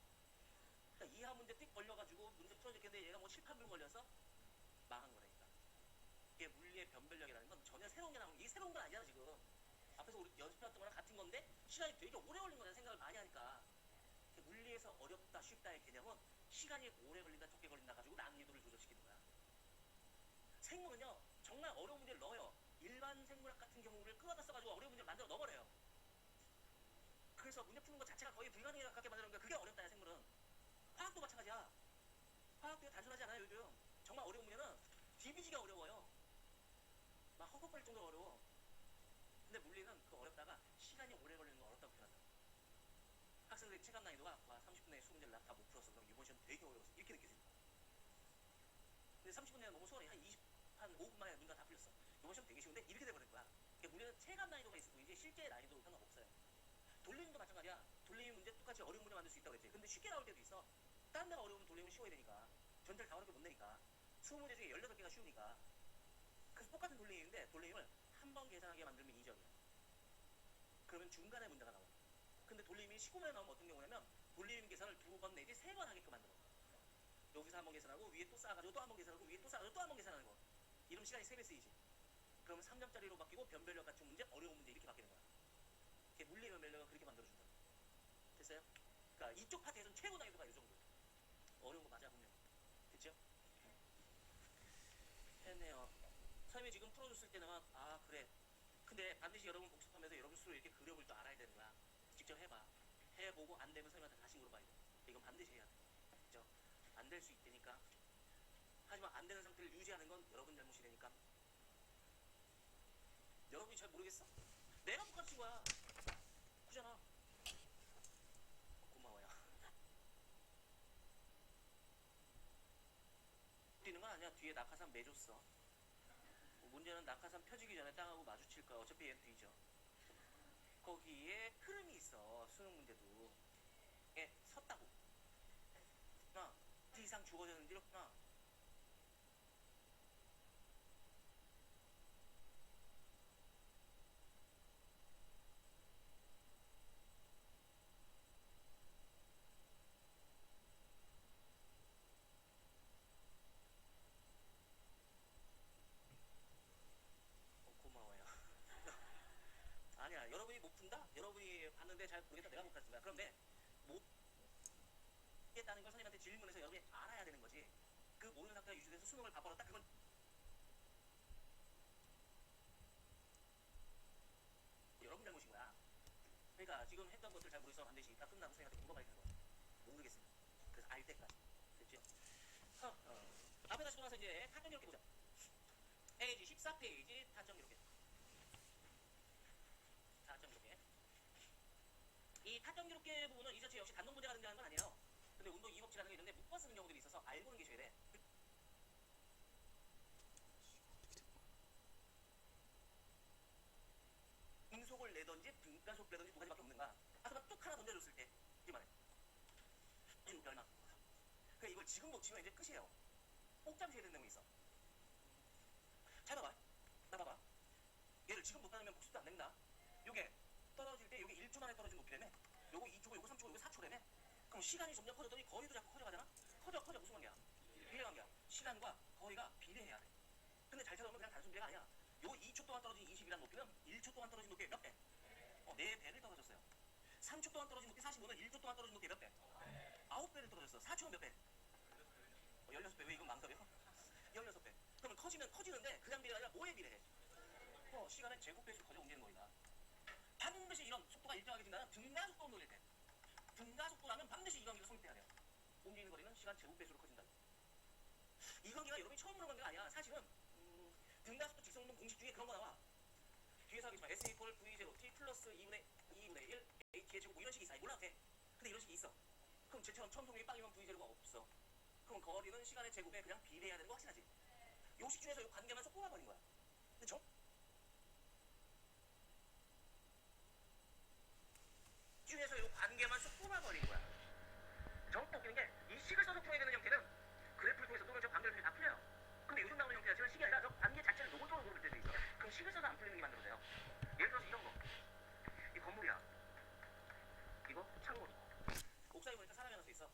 그러니까 이하 문제 띡 걸려가지고 문제 풀어줬겠는데 얘가 뭐 7, 8분 걸려서 망한 거라니까. 이게 물리의 변별력이라는 건 전혀 새로운 게 나오는 게, 이게 새로운 건 아니잖아 지금. 앞에서 우리 연습해왔던 거랑 같은 건데 시간이 되게 오래 걸린 거라는 생각을 많이 하니까. 물리에서 어렵다 쉽다의 개념은 시간이 오래 걸린다 적게 걸린다 가지고 난이도를 조절시키는 거야. 생물은요 정말 어려운 문제를 넣어요. 일반 생물학 같은 경우를 끌어다 써가지고 어려운 문제를 만들어 넣어버려요. 그래서 문제 푸는 것 자체가 거의 불가능에 가깝게 만드는 거야. 그게 어렵다야 생물은. 화학도 마찬가지야. 화학도 단순하지 않아요 요즘. 정말 어려운 문제는 디비지가 어려워요. 막 헛헛거릴 정도로 어려워. 근데 물리는 그 어렵다가 시간이 오래 걸리는 거 어렵다고 표현한다. 학생들이 체감 난이도가 30분 내에 20문제를 다 못 풀었어. 그럼 이번 시험 되게 어려웠어. 이렇게 느껴집니다. 근데 30분 내에 너무 수월해. 한 5분 만에 문제 다 풀렸어. 이번 시험 되게 쉬운데 이렇게 돼버린 거야. 그러니까 물리는 체감 난이도가 있을 뿐이지 실제 난이도 상관없어요. 돌림도 마찬가지야. 돌림 문제 똑같이 어려운 문제 만들 수 있다고 그랬지. 근데 쉽게 나올 때도 있어. 다른 데가 어려우면 돌림은 쉬워야 되니까. 전체를 다 어렵게 못 내니까. 20문제 중에 18개가 쉬우니까. 그래서 똑같은 돌림인데 돌림을 한 번 계산하게 만들면 2점이야. 그러면 중간에 문제가 나와. 근데 돌림이 15문제 나오면 어떤 경우냐면 돌림 계산을 2번 내지 3번 하게끔 만들어. 여기서 한 번 계산하고 위에 또 쌓아가지고 또 한 번 계산하고 위에 또 쌓아가지고 또 한 번 계산하는 거. 이러면 시간이 3배 쓰이지. 그러면 3점짜리로 바뀌고 변별력 같은 문제, 어려운 문제 이렇게 바뀌는 거야. 이게 물리의 변별력은 그렇게 만들어준다. 됐어요? 그러니까 이쪽 파트에서는 최고 난이도가 이 정도. 어려운 거 맞아 분명히. 됐죠? 했네요. 선생님이 지금 풀어줬을 때는 아 그래. 근데 반드시 여러분 복습하면서 여러분 스스로 이렇게 그려볼 줄 알아야 되는 거야. 직접 해봐. 해보고 안 되면 선생님한테 다시 물어봐야 돼. 이건 반드시 해야 돼. 그죠? 안 될 수 있다니까. 하지만 안 되는 상태를 유지하는 건 여러분 잘못이 되니까. 여러분이 잘 모르겠어? 내가 똑같은 거야. 그잖아. 고마워요. 뛰는 건 아니야. 뒤에 낙하산 매줬어. 문제는 낙하산 펴지기 전에 땅하고 마주칠 거야. 어차피 얘는 뒤죠. 거기에 흐름이 있어. 수능 문제도. 예, 섰다고. 그 이상 죽어졌는지 이렇구나. 고마워요. 아니야. 여러분이 못 푼다? 여러분이 봤는데 잘 모르겠다. 내가 못 봤을 거야. 그럼 못 겠다는 걸 선생님한테 질문해서 여러분이 알아야 되는 거지. 그 모르는 상태가 유지돼서 수능을 봐버렸다? 그건 여러분 잘못인 거야. 그러니까 지금 했던 것들 잘 모르겠어. 반드시 다 끝나고 선생님한테 물어봐야 되는 거야. 모르겠습니다. 그래서 알 때까지. 됐죠? 앞에 다시 돌아서 이제 타점 기록해 보자. 페이지 14페이지 타점 기록해. 타점 기록해. 이 타점 기록해 부분은 이 자체 역시 단독 문제가 등장하는 건 아니에요. 근데 운동 이법칙이라는 게 있는데 묶어 쓰는 경우들이 있어서 알고는 계셔야 돼. 등속을 내던지 등가속 내던지 두 가지밖에 없는가. 아까 뚝 하나 던져줬을 때 이게 말해. 이거 얼마? 그러니까 이걸 지금 놓치면 이제 끝이에요. 꼭 잠시해야 되는 내용이 있어. 잘 봐봐. 나 봐봐. 얘를 지금 못 받으면 복습도 안 된다. 요게 떨어질 때 요게 1초 만에 떨어진 높이라며. 요거 2초고 요거 3초고 요거 4초라며. 그럼 시간이 점점 커졌더니 거리도 자꾸 커져가잖아. 커져 무슨 관계야? 비례 관계야. 시간과 거리가 비례해야 돼. 근데 잘 찾아보면 그냥 단순 비례가 아니야. 요 2초 동안 떨어진 20이라는 높이는 1초 동안 떨어진 높이의 몇 배? 4배를 떨어졌어요. 3초 동안 떨어진 높이 45는 1초 동안 떨어진 높이 몇 배? 9배를 떨어졌어. 4초는 몇 배? 16배. 왜 이건 망설여? 16배. 그러면 커지면 커지는데 그냥 비례가 아니라 뭐에 비례해? 시간의 제곱배수로 커져 옮기는 거니까. 반드시 이런 속도가 일정하게 된다는 등가속도를 노릴 때. 등가속도라면 반드시 이 관계가 성립돼야 돼요. 옮기는 거리는 시간 제곱배수로 커진다. 이 관계가 여러분이 처음 보는 관계가 아니야. 사실은 등가속도 직선운동 공식 중에 그런 거 나와. 뒤에서 하겠지만 S equal V0 T 플러스 2분의 1 H의 제곱 뭐 이런 식이 있어. 몰라도 돼. 근데 이런 식이 있어. 그럼 쟤처럼 처음 성립이 빵이면 V0가 없어. 그럼 거리는 시간의 제곱에 그냥 비례해야 되는 거 확실하지? 요식 중에서 요 관계만 쏙 뽑아버린 거야. 그쵸? 중에서 요 관계만 쏙 뽑아버린 거야. 정확히 웃기는 게 이 식을 써서 풀어야 되는 형태는 그래프를 통해서 또는 저 관계를 통해서 다 풀려요. 근데 근데 요즘 나오는 형태가 지금 식이 아니라 저 관계 자체를 노골적으로 볼 때도 있어. 그럼 식에서도 안 풀리는 게 만들어져요. 예를 들어서 이런 거. 이 건물이야. 이거 창문. 옥상에 보니까 사람이 하나 서 있어.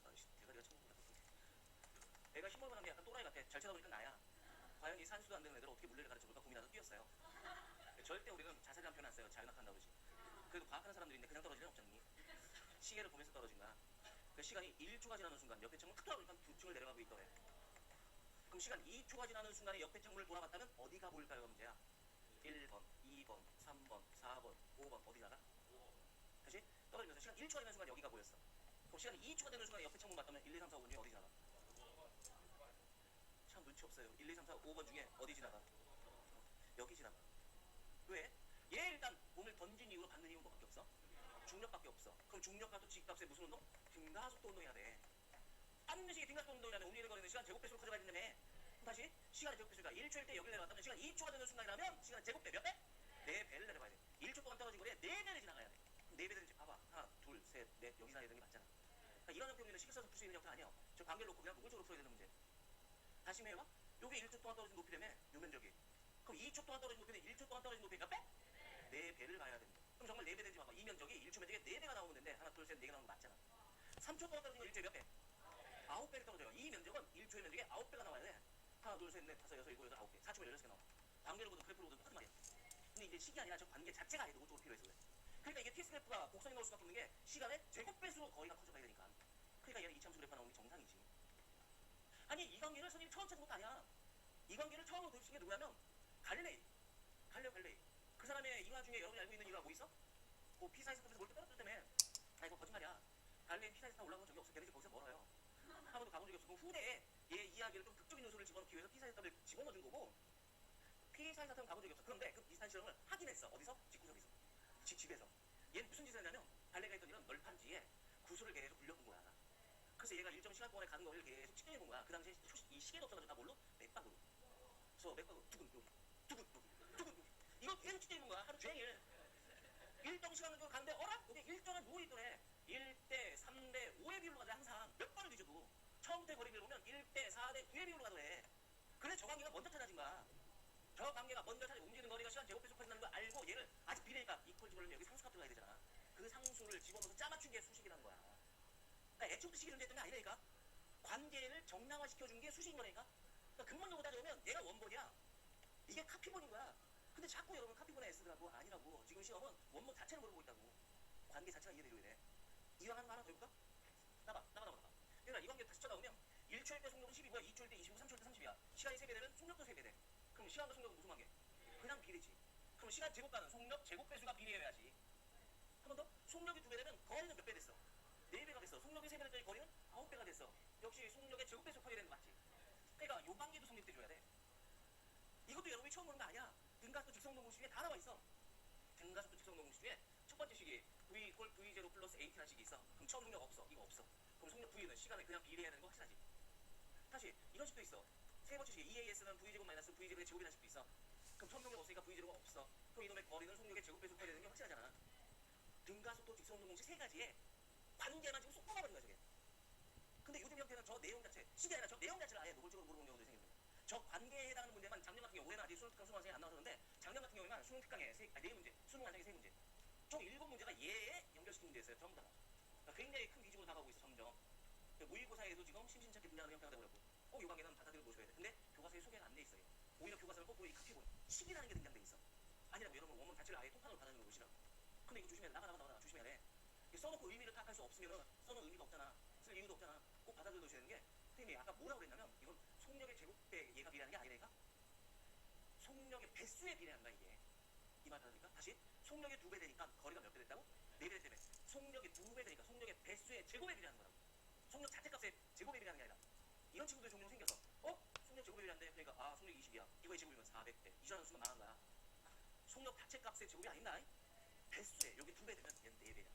아이씨, 대가리가 창문이야. 애가 흰머리만 한 게 약간 또라이 같아. 잘 쳐다보니까 나야. 과연 이 산수도 안 되는 애들 어떻게 물리를 가르쳐볼까 고민하다 뛰었어요. 절대 우리는 자살이란 표현 안 써요. 자연학한다 그러지. 그래도 과학하는 사람들인데 그냥 떨어질 리는 없잖니. 시계를 보면서 떨어진 거야. 그 시간이 1초가 지나는 순간 옆에 창문 탁 돌아보니까 두 층을 내려가고 있더래. 그럼 시간 2초가 지나는 순간에 옆에 창문을 돌아봤다면 어디가 보일까요가 문제야. 1번, 2번, 3번, 4번, 5번 어디 나가? 다시 떨어지면서 시간 1초가 지나는 순간 여기가 보였어. 그럼 시간이 2초가 되는 순간에 옆에 창문 봤다면 1, 2, 3, 4, 5번 중에 어디 지나가? 참 눈치 없어요. 1, 2, 3, 4, 5번 중에 어디 지나가? 여기 지나가. 왜? 얘 일단 몸을 던진 이후로 받는 이유는 뭐밖에 없어? 중력밖에 없어. 그럼 중력과 또 직값에 무슨 운동? 등가속도 운동해야 돼. 반드시 등가속도 운동이라면 움직이는 시간 제곱배수로 가져가야 된다며. 그럼 다시 시간의 제곱배수가 1초일 때 여기를 내려갔다면 시간 2초가 되는 순간이라면 시간 제곱배 몇 배? 4배를 내려가야 돼. 1초 동안 떨어진 거리에 4배를 지나가야 돼. 그럼 4배 되는지 봐봐. 하나, 둘, 셋, 넷 여기 지나야 되는 게 맞잖아. 그러니까 이런 형태 문제는 식을 써서 풀 수 있는 형태 아니야. 저 관계를 놓고 그냥 노골적으로 풀어야 되는 문제. 다시 해봐. 요게 1초 동안 떨어진 높이라며 요 면적이. 그럼 2초 동안 떨어진 높이는 1초 동안 떨어진 높이 몇 배? 4배를 가야 된다. 그럼 정말 4배 되는지 봐봐. 이 면적이 1초 면적에 4배가 나오면 된대. 하나, 둘, 셋, 4개 나오는 거 맞잖아. 3초 동안 떨어진 거 1초에 몇 배? 9배를 떨어져요. 이 면적은 1초의 면적에 9배가 나와야 돼. 하나, 둘, 셋, 넷, 다섯, 여섯, 일곱, 여덟, 9개. 4초면 16개 나와. 관계를 보든 그래프를 보든 똑같은 말이야. 근데 이제 식이 아니라 저 관계 자체가 아예 노골적으로 필요해서 그래. 그러니까 이게 TS 그래프가 곡선이 나올 수밖에 없는 게 시간의 제곱배수로 거리가 커져가야 되니까. 그러니까 얘는 이차함수 그래프가 나오는 게 정상이지. 아니 이 관계를 선생님이 처음 찾은 것도 아니야. 이 관계를 처음으로 도입시킨 게 누구냐면 갈릴레이. 갈릴레이. 그 사람의 이화 중에 여러분이 알고 있는 이유가 뭐 있어? 뭐 피사에서부터 뭘 떨어졌다며. 아 이거 거짓말이야. 갈릴레이 피사에서 올라간 적이 없어. 걔네들 거기서 멀어요. 한 번도 가본 적이 없어. 그럼 후대에 얘 이야기를 좀 극적인 요소를 집어넣기 위해서 피사에서탑을 집어넣어준 거고 피사에서탑은 가본 적이 없어. 그런데 그 비슷한 실험을 하긴 했어. 어디서? 집구석에서. 집에서. 얘는 무슨 짓을 했냐면 갈릴레이가 했던 일은 널판지에 구슬을 계속 굴려본 거야. 그래서 얘가 일정 시간 동안에 가는 거리를 계속 측정해본 거야. 그 당시에 이 시계도 없어가지고 다 뭘로? 맥박으로. 그래서 맥박으로 두근 여기 두근 여기 두근 여기 이거 계속 측정해본 거야. 하루 종일. 일정 시간을 가는데 어라? 여기 일정한 누워 있더래. 1대 3대 5의 비율로 가더래. 항상 몇 번을 뒤져도 처음부터 거리를 보면 1대 4대 9의 비율로 가더래. 그래 저 관계가 먼저 찾아진 거야. 저 관계가 먼저 찾아 움직이는 거리가 시간 제곱배수 커진다는 걸 알고 얘를 아직 비례니까 이퀄 집어넣으면 여기 상수가 들어가야 되잖아. 그 상수를 집어넣어서 짜맞춘 게 수식이라는 거야. 그러니까 애초부터 식이 존재했던 게 아니라니까. 관계를 정량화시켜준 게 수식인 거라니까. 그러니까 근본적으로 따져보면 얘가 원본이야. 이게 카피본인 거야. 근데 자꾸 여러분 카피본에 S더라고. 아니라고. 지금 시험은 원본 자체를 물어보고 있다고. 관계 자체가 이해되줘야 돼. 이왕 하는 거 하나 더 해볼까? 나봐. 그러니까 이 관계 다시 쳐다보면 1초일 때 속력은 12고야. 2초일 때 25, 3초일 때 30이야. 시간이 3배 되면 속력도 3배 돼. 그럼 시간과 속력은 무슨 관계? 그냥 비례지. 그럼 시간 제곱과는 속력 제곱배수가 비례해야지. 한 번 더. 속력이 2배 되면 거리는 몇 배 됐어? 4배가 됐어. 속력이 3배 됐더니 거리는 9배가 됐어. 역시 속력의 제곱배수 커야 되는 거 맞지? 그러니까 요 관계도 성립돼줘야 돼. 이것도 여러분이 처음 보는 거 아니야. 등가속도 직성동공식에 다 나와 있어. 등가속도 직성동공식 중에 첫 번째 식이 V 이퀄 V0 플러스 AT라는 식이 있어. 그럼 처음 속력 없어. 이거 없어. 그럼 속력 V는 시간을 그냥 비례해야 되는 거 확실하지? 다시 이런 식도 있어. 세 번째 식 EAS는 V제곱 마이너스 V제곱의 제곱이라는 식도 있어. 그럼 처음 속력 없으니까 V제곱은 없어. 그럼 이놈의 거리는 속력의 제곱배수 커야 되는 게 확실하잖아. 등가속도 직성동공식 세 가지에 관계만 지금 쏙 뽑아버린 거야 저게. 근데 요즘 형태는 저 내용 자체, 식이 아니라 저 내용 자체를 아예 노골적으로 물어보는 경우도 생기는 거야. 저 관계에 해당하는 문제만 작년 같은 경우 올해는 아직 수능 특강 수능 완성이 안 나와서 그런데 작년 같은 경우에만 수능 특강에 4문제, 수능 완성이 3문제. 총 7문제가 얘에 연결시킨 문제였어요. 전부 다. 그러니까 굉장히 큰 비중으로 다가오고 있어 점점. 모의고사에도 지금 심심찮게 등장하는 형태가 되어버렸고 이 관계는 받아들여 보셔야 돼. 근데 교과서에 소개가 안 돼 있어요. 오히려 교과서를 거꾸로 이 카피본, 식이라는 게 등장돼 있어. 아니라면 여러분 원문 자체를 아예 통판으로 받아들여 보시라고. 근데 이거 조심해야 돼. 나가 조심해야 돼. 써놓고 의미를 파악할 수 없으면 써놓은 의미가 없잖아. 쓸 이유도 없잖아. 꼭 받아들여 두셔야 되는 게 선생님이 아까 뭐라고 그랬냐면 이건 속력의 제곱배 얘가 비례하는 게 아니라니까. 속력의 배수에 비례하는 거야 이게. 이 말 받아들니까 다시 속력이 2배 되니까 거리가 몇 배 됐다고? 4배 때문에 속력이 2배 되니까 속력의 배수의 제곱에 비례하는 거라고. 속력 자체 값의 제곱에 비례하는 게 아니라. 이런 친구들이 종종 생겨서 속력 제곱에 비례하는데 그러니까 속력이 20이야. 이거의 제곱이면 400대. 이전하는 수가 망한 거야. 속력 자체 값의 제곱이 아닌다. 배수에 여기 2배 되면 얘는 4배야.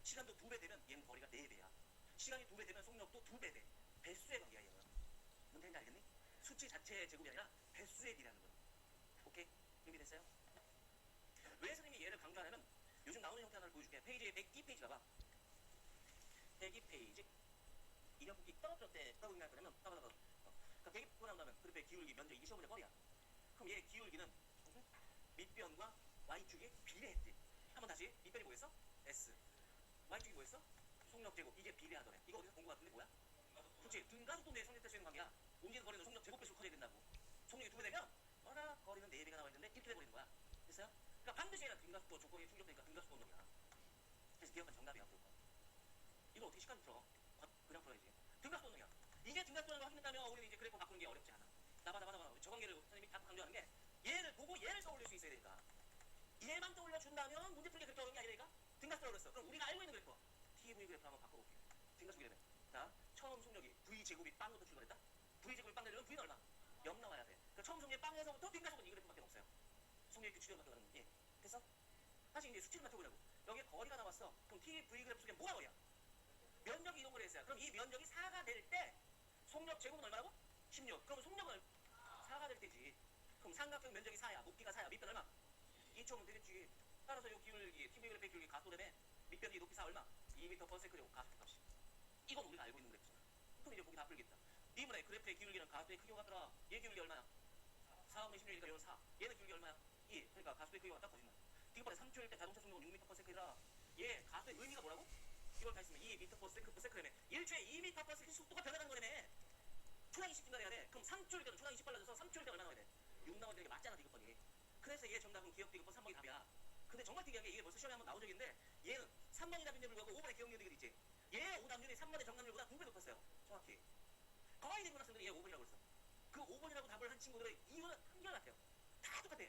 시간도 2배 되면 얘는 거리가 4배야. 시간이 2배 되면 속력도 2배 돼. 배수의 관계야 얘는. 뭔 말인지 알겠니? 수치 자체의 제곱이 아니라 배수에 비례하는 거야. 오케이? 준비됐어요? 왜 선생님이 얘를 강조하냐면 요즘 나오는 형태 하나를 보여줄게. 페이지에 102페이지 가봐. 102페이지. 인형 뽑기 떨어질 때 떠보기만 할 거냐면 그러니까 대입고 나온다면 그래프의 기울기 면적 이게 시험문제 뻔이야. 그럼 얘 기울기는 밑변과 y축이 비례했지. 한번 다시 밑변이 뭐였어? S. y축이 뭐였어? 속력 제곱. 이게 비례하더래. 이거 어디서 본 거 같은데 뭐야? 그렇지. 등가속도 내에 성립될 수 있는 관계야. 옮기는 거리는 속력 제곱배수로 커져야 된다고. 속력이 2배 되면 워낙 거리는 4배가 나와 있는데 이렇게 돼버리는 거야. 됐어요? 그러니까 반드시 얘는 등가속도 조건이 충족되니까 등가속도 운동이야. 그래서 기억은 정답이야. 무조건. 이거 어떻게 시간 풀어? 그냥 풀어야지. 등가속도 운동이야. 이게 등가속도라는 걸 확인했다면 우리는 이제 그래프 바꾸는 게 어렵지 않아. 나봐. 저 관계를 선생님이 다 강조하는 게 얘를 보고 얘를 떠올릴 수 있어야 되니까. 얘만 떠올려준다면 문제 풀기 그렇게 어려운 게 아니라니까? 등가속도 어렸어. 그럼 우리가 알고 있는 그래프 TV 그래프 한번 바꿔볼게. 등가속이라면 자 처음 속력이 V제곱이 빵부터 출발했다? V제곱이 빵 되려면 V는 얼마? 0 나와야 돼. 그러니까 처음 속력이 빵에서부터 등가속은 이 그래프밖에 없어요. 속력이 규칙을 맞춰가는 예. 됐어? 다시 이제 수치를 맞춰보자고. 여기에 거리가 나왔어. 그럼 T, V 그래프 속에 뭐가 거리야? 면적이 이동을 했어요. 그럼 이 면적이 4가 될 때 속력 제곱은 얼마라고? 16. 그럼 속력은 4가 될 때지. 그럼 삼각형 면적이 4야. 높이가 4야. 밑변 얼마? 2초면 되겠지. 따라서 요 기울기, TV 그래프의 기울기 가속도라며 밑변이 높이 4 얼마? 2m/s되고 가속도 값이. 이건 우리가 알고 있는 그래프잖아. 그럼 이제 보기 다 풀겠다. 이번에 그래프의 기울기는 가속도의 크기와 같더라. 얘 기울기 얼마야? 4분의 16이니까 이건 4. 얘는 기울기 얼마야? 2. 그러니까 가속도의 크기와 같다. 거짓말. 뒷번에 3초일 때 자동차 속력은 6m/s라. 얘 가속도의 의미가 뭐라고? 이걸 다 했으면 2m/s라며 1초에 2m/s 속도가 변해가는 거라며. 초당 20분 가야 돼. 그럼 3초일 때는 초당 20 빨라져서 3초일 때 얼마 나와야 돼? 6 나와야 되는 게 맞잖아. 디귿번이. 그래서 얘 정답은 기억 디귿번 3번이 답이야. 근데 정말 특이한 게 이게 벌써 시험에 한번 나온 적인데 얘는 3번이 답인데 불구하고 5번의 기억률이 있지. 얘 오답률이 3번의 정답률보다 2배 높았어요. 정확히. 거의 대부분 학생들이 얘 5번이라고 했어. 그 5번이라고 답을 한 친구들의 이유는 한결같아요. 다 똑같아.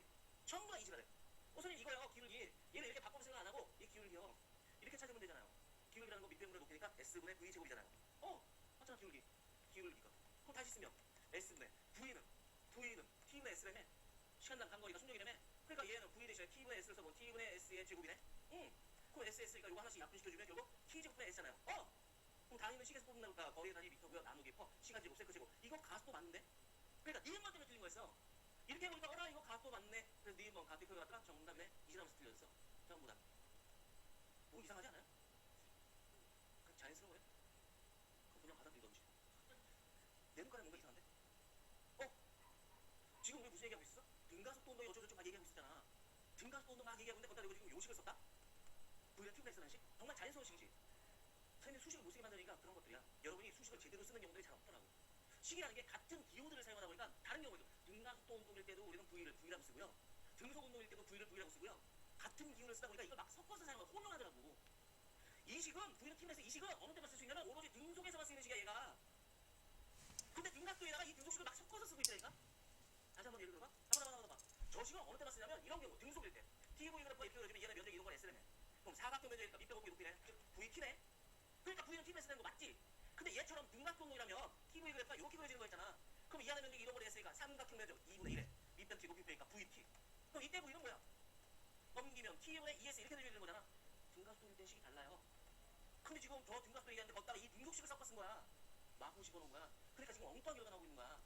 전부 다 이지가 돼. 선생님 이거요 기울기 얘를 이렇게 바꿔서 생각 안 하고 이 기울기요 이렇게 찾으면 되잖아요. 기울기라는 거 밑변분의 높이니까 S분의 V 제곱이잖아요. 맞잖아 기울기가. 그럼 다시 쓰면 S분의 V는 T분의 S라며. 시간당 간거리가 속력이라며. 그러니까 얘는 V 대신에 T분의 S를 써본 T분의 S의 제곱이네. 그럼 SS 니까 이거 하나씩 약분시켜주면 결국 T제곱분의 S잖아요. 그럼 단위는 식에서 뽑는다니까 거리의 단위 미터고요. 나누기 퍼 시간 제곱 세크 제곱. 이거 가속도 맞는데? 그러니까 니은번 때문에 틀린 거였어. 이렇게 해보니까 어라 이거 가속도 맞네. 그래서 니은번 가속도 크기가 같더라. 정답이네. 이지라면서 틀렸어. 전부 다. 뭐 이상하지 않아요? 자연스러워요? 그럼 그냥 받아들이던지. 내 눈가에 뭔가 이상한데? 지금 우리 무슨 얘기하고 있었어? 등가속도 운동이 어쩌고저쩌고 막 얘기하고 있었잖아. 등가속도 운동 막 얘기하고 있는데 거기다 대고 지금 요식을 썼다? V를 튜브렉스라는 식? 정말 자연스러운 식이지. 선생님이 수식을 못 쓰게 만드니까 그런 것들이야. 여러분이 수식을 제대로 쓰는 경우들이 잘 없더라고. 식이라는 게 같은 기호들을 사용하다 보니까 다른 경우에도 등가속도 운동일 때도 우리는 V를 V라고 쓰고요. 등속 운동일 때도 V를 V라고 쓰고요. 같은 기호를 쓰다 보니까 이걸 막 섞어서 사용하고 혼용하더라고. 이 식은 V는 튜브렉스 이 식은 어느 때만 쓸 수 있냐면 오로지 등속에서만 쓰이는 식이야 얘가. 근데 등각도에다가 이 등속식을 막 섞어서 쓰고 있다니까. 다시 한번 예를 들어봐. 봐봐. 저 식은 어느 때만 쓰냐면 이런 경우 등속일 때 TV 그래프가 이렇게 그려지면 얘는 면적이 이동을 S라며. 그럼 사각형 면적이니까 밑변 높이네. V T네. 그러니까 V는 TV에서 되는 거 맞지? 근데 얘처럼 등각동이라면 TV 그래프가 이렇게 그려지는 거 있잖아. 그럼 이 안에 면적이 이동을 했으니까 삼각형 면적 2분의 1에 밑변 T 높이 빼니까 VT. 그럼 이때 V는 뭐야? 넘기면 T분의 ES 이렇게 되는 거잖아. 등각동일 때 식이 달라요. 근데 지금 저 등각도 얘기하는데 걷다가 이 등속식을 섞어 쓴 거야. 마구 집어넣은 거야. 그러니까 지금 엉뚱한 결과 나오고 있는 거야.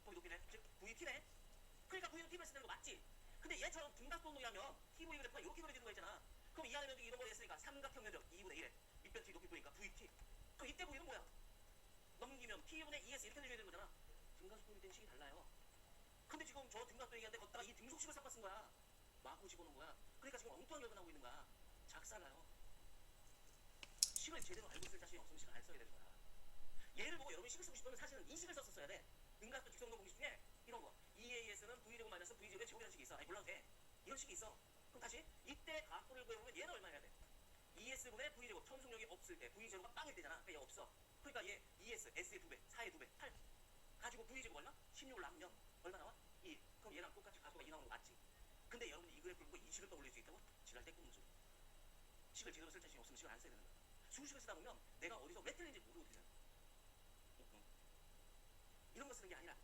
거기 높이네. 즉 VT네. 그러니까 V는 TV에서 되는 거 맞지? 근데 얘처럼 등각동이라면 TV 그래프가 이렇게 그려지는 거 있잖아. 그럼 이 안에 면적이 이런 거 했으니까 삼각형 면적 2분의 1에 밑변 T 높이 보니까 VT. 그럼 이때 V는 뭐야? 넘기면 T분의 ES 이렇게 되줘야 되는 거잖아. 등각동일 때는 식이 달라요. 근데 지금 저 등각도 얘기하는데 걷다가 이 등속식을 섞어 쓴 거야. 마구 집어넣은 거야. 그러니까 지금 엉뚱한 결과 나오고 있는 거야. 작살나요. 식을 제대로 알고 있을 자신이 없으면 식을 안 써야 되는 거야. 얘를 보고 여러분이 식을 쓰고 싶으면 사실은 이 식을 썼어야 돼. 등각도 직선운동 공식 중에 이런 거 EAS는 V제곱 마이너스 V제곱의 제곱이라는 식이 있어. 아니 몰라도 돼. 이런 식이 있어. 그럼 다시 이때 각도를 구해보면 얘는 얼마 해야 돼? ES분의 V제곱 처음 속력이 없을 때 V제곱가 빵일 때잖아. 그러니까 얘 없어. 그러니까 얘 ES, S의 2배, 4의 2배, 8 가지고 V제곱 얼마? 16을 나누면 얼마 나와? 2. 그럼 얘랑 똑같이 가속도가 2 나오는 거 맞지? 근데 여러분이 이 그래프를 보고 이 식을 떠올릴 수 있다고? 지랄 때 끊는 소리. 식을 제대로 쓸 자신이 없으면 식을 안 써야 되는 거야. 수식을 쓰다 보면 내가 어디서 왜 틀린지 모르고 틀려. 이런 거 쓰는 게 아니라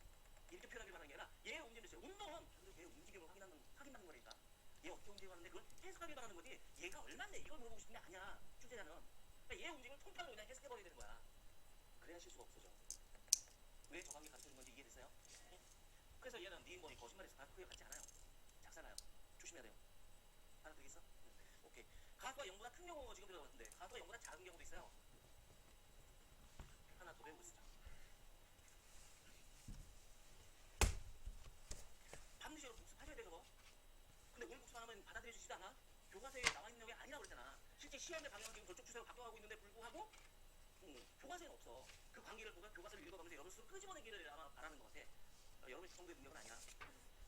이렇게 표현하길 바라는 게 아니라 얘 움직임이 있어요. 운동은 반드시 걔 움직임을 확인받는 거니까. 얘 어떻게 움직이는데 그걸 해석하길 바라는 거지. 얘가 얼마나 이걸 물어보고 싶은 게 아니야. 출제자는. 그러니까 얘 움직임을 통째로 그냥 해석해버려야 되는 거야. 그래야 실수가 없어져. 왜 저 관계 가르쳐준 건지 이해됐어요? 응? 그래서 얘는 네 인본이 거짓말해서 다 그에 같지 않아요. 작살나요. 조심해야 돼요. 알아들겠어? 응. 오케이. 가수가 0보다 큰 경우 지금 들어봤는데 가수가 0보다 작은 경우도 있어요. 하나 더 배우고 있어. 반드시 여러분 복습하셔야 돼 그거. 근데 오늘 복습 안 하면 받아들여 주지도 않아. 교과서에 나와 있는 내용이 아니라고 그랬잖아. 실제 시험의 방향은 지금 저쪽 추세로 바뀌어가고 있는데 불구하고 교과서에는 없어. 그 관계를 보면 교과서를 읽어가면서 여러분 스스로 끄집어내기를 아마 바라는 것 같아. 여러분 그 정도의 능력은 아니야.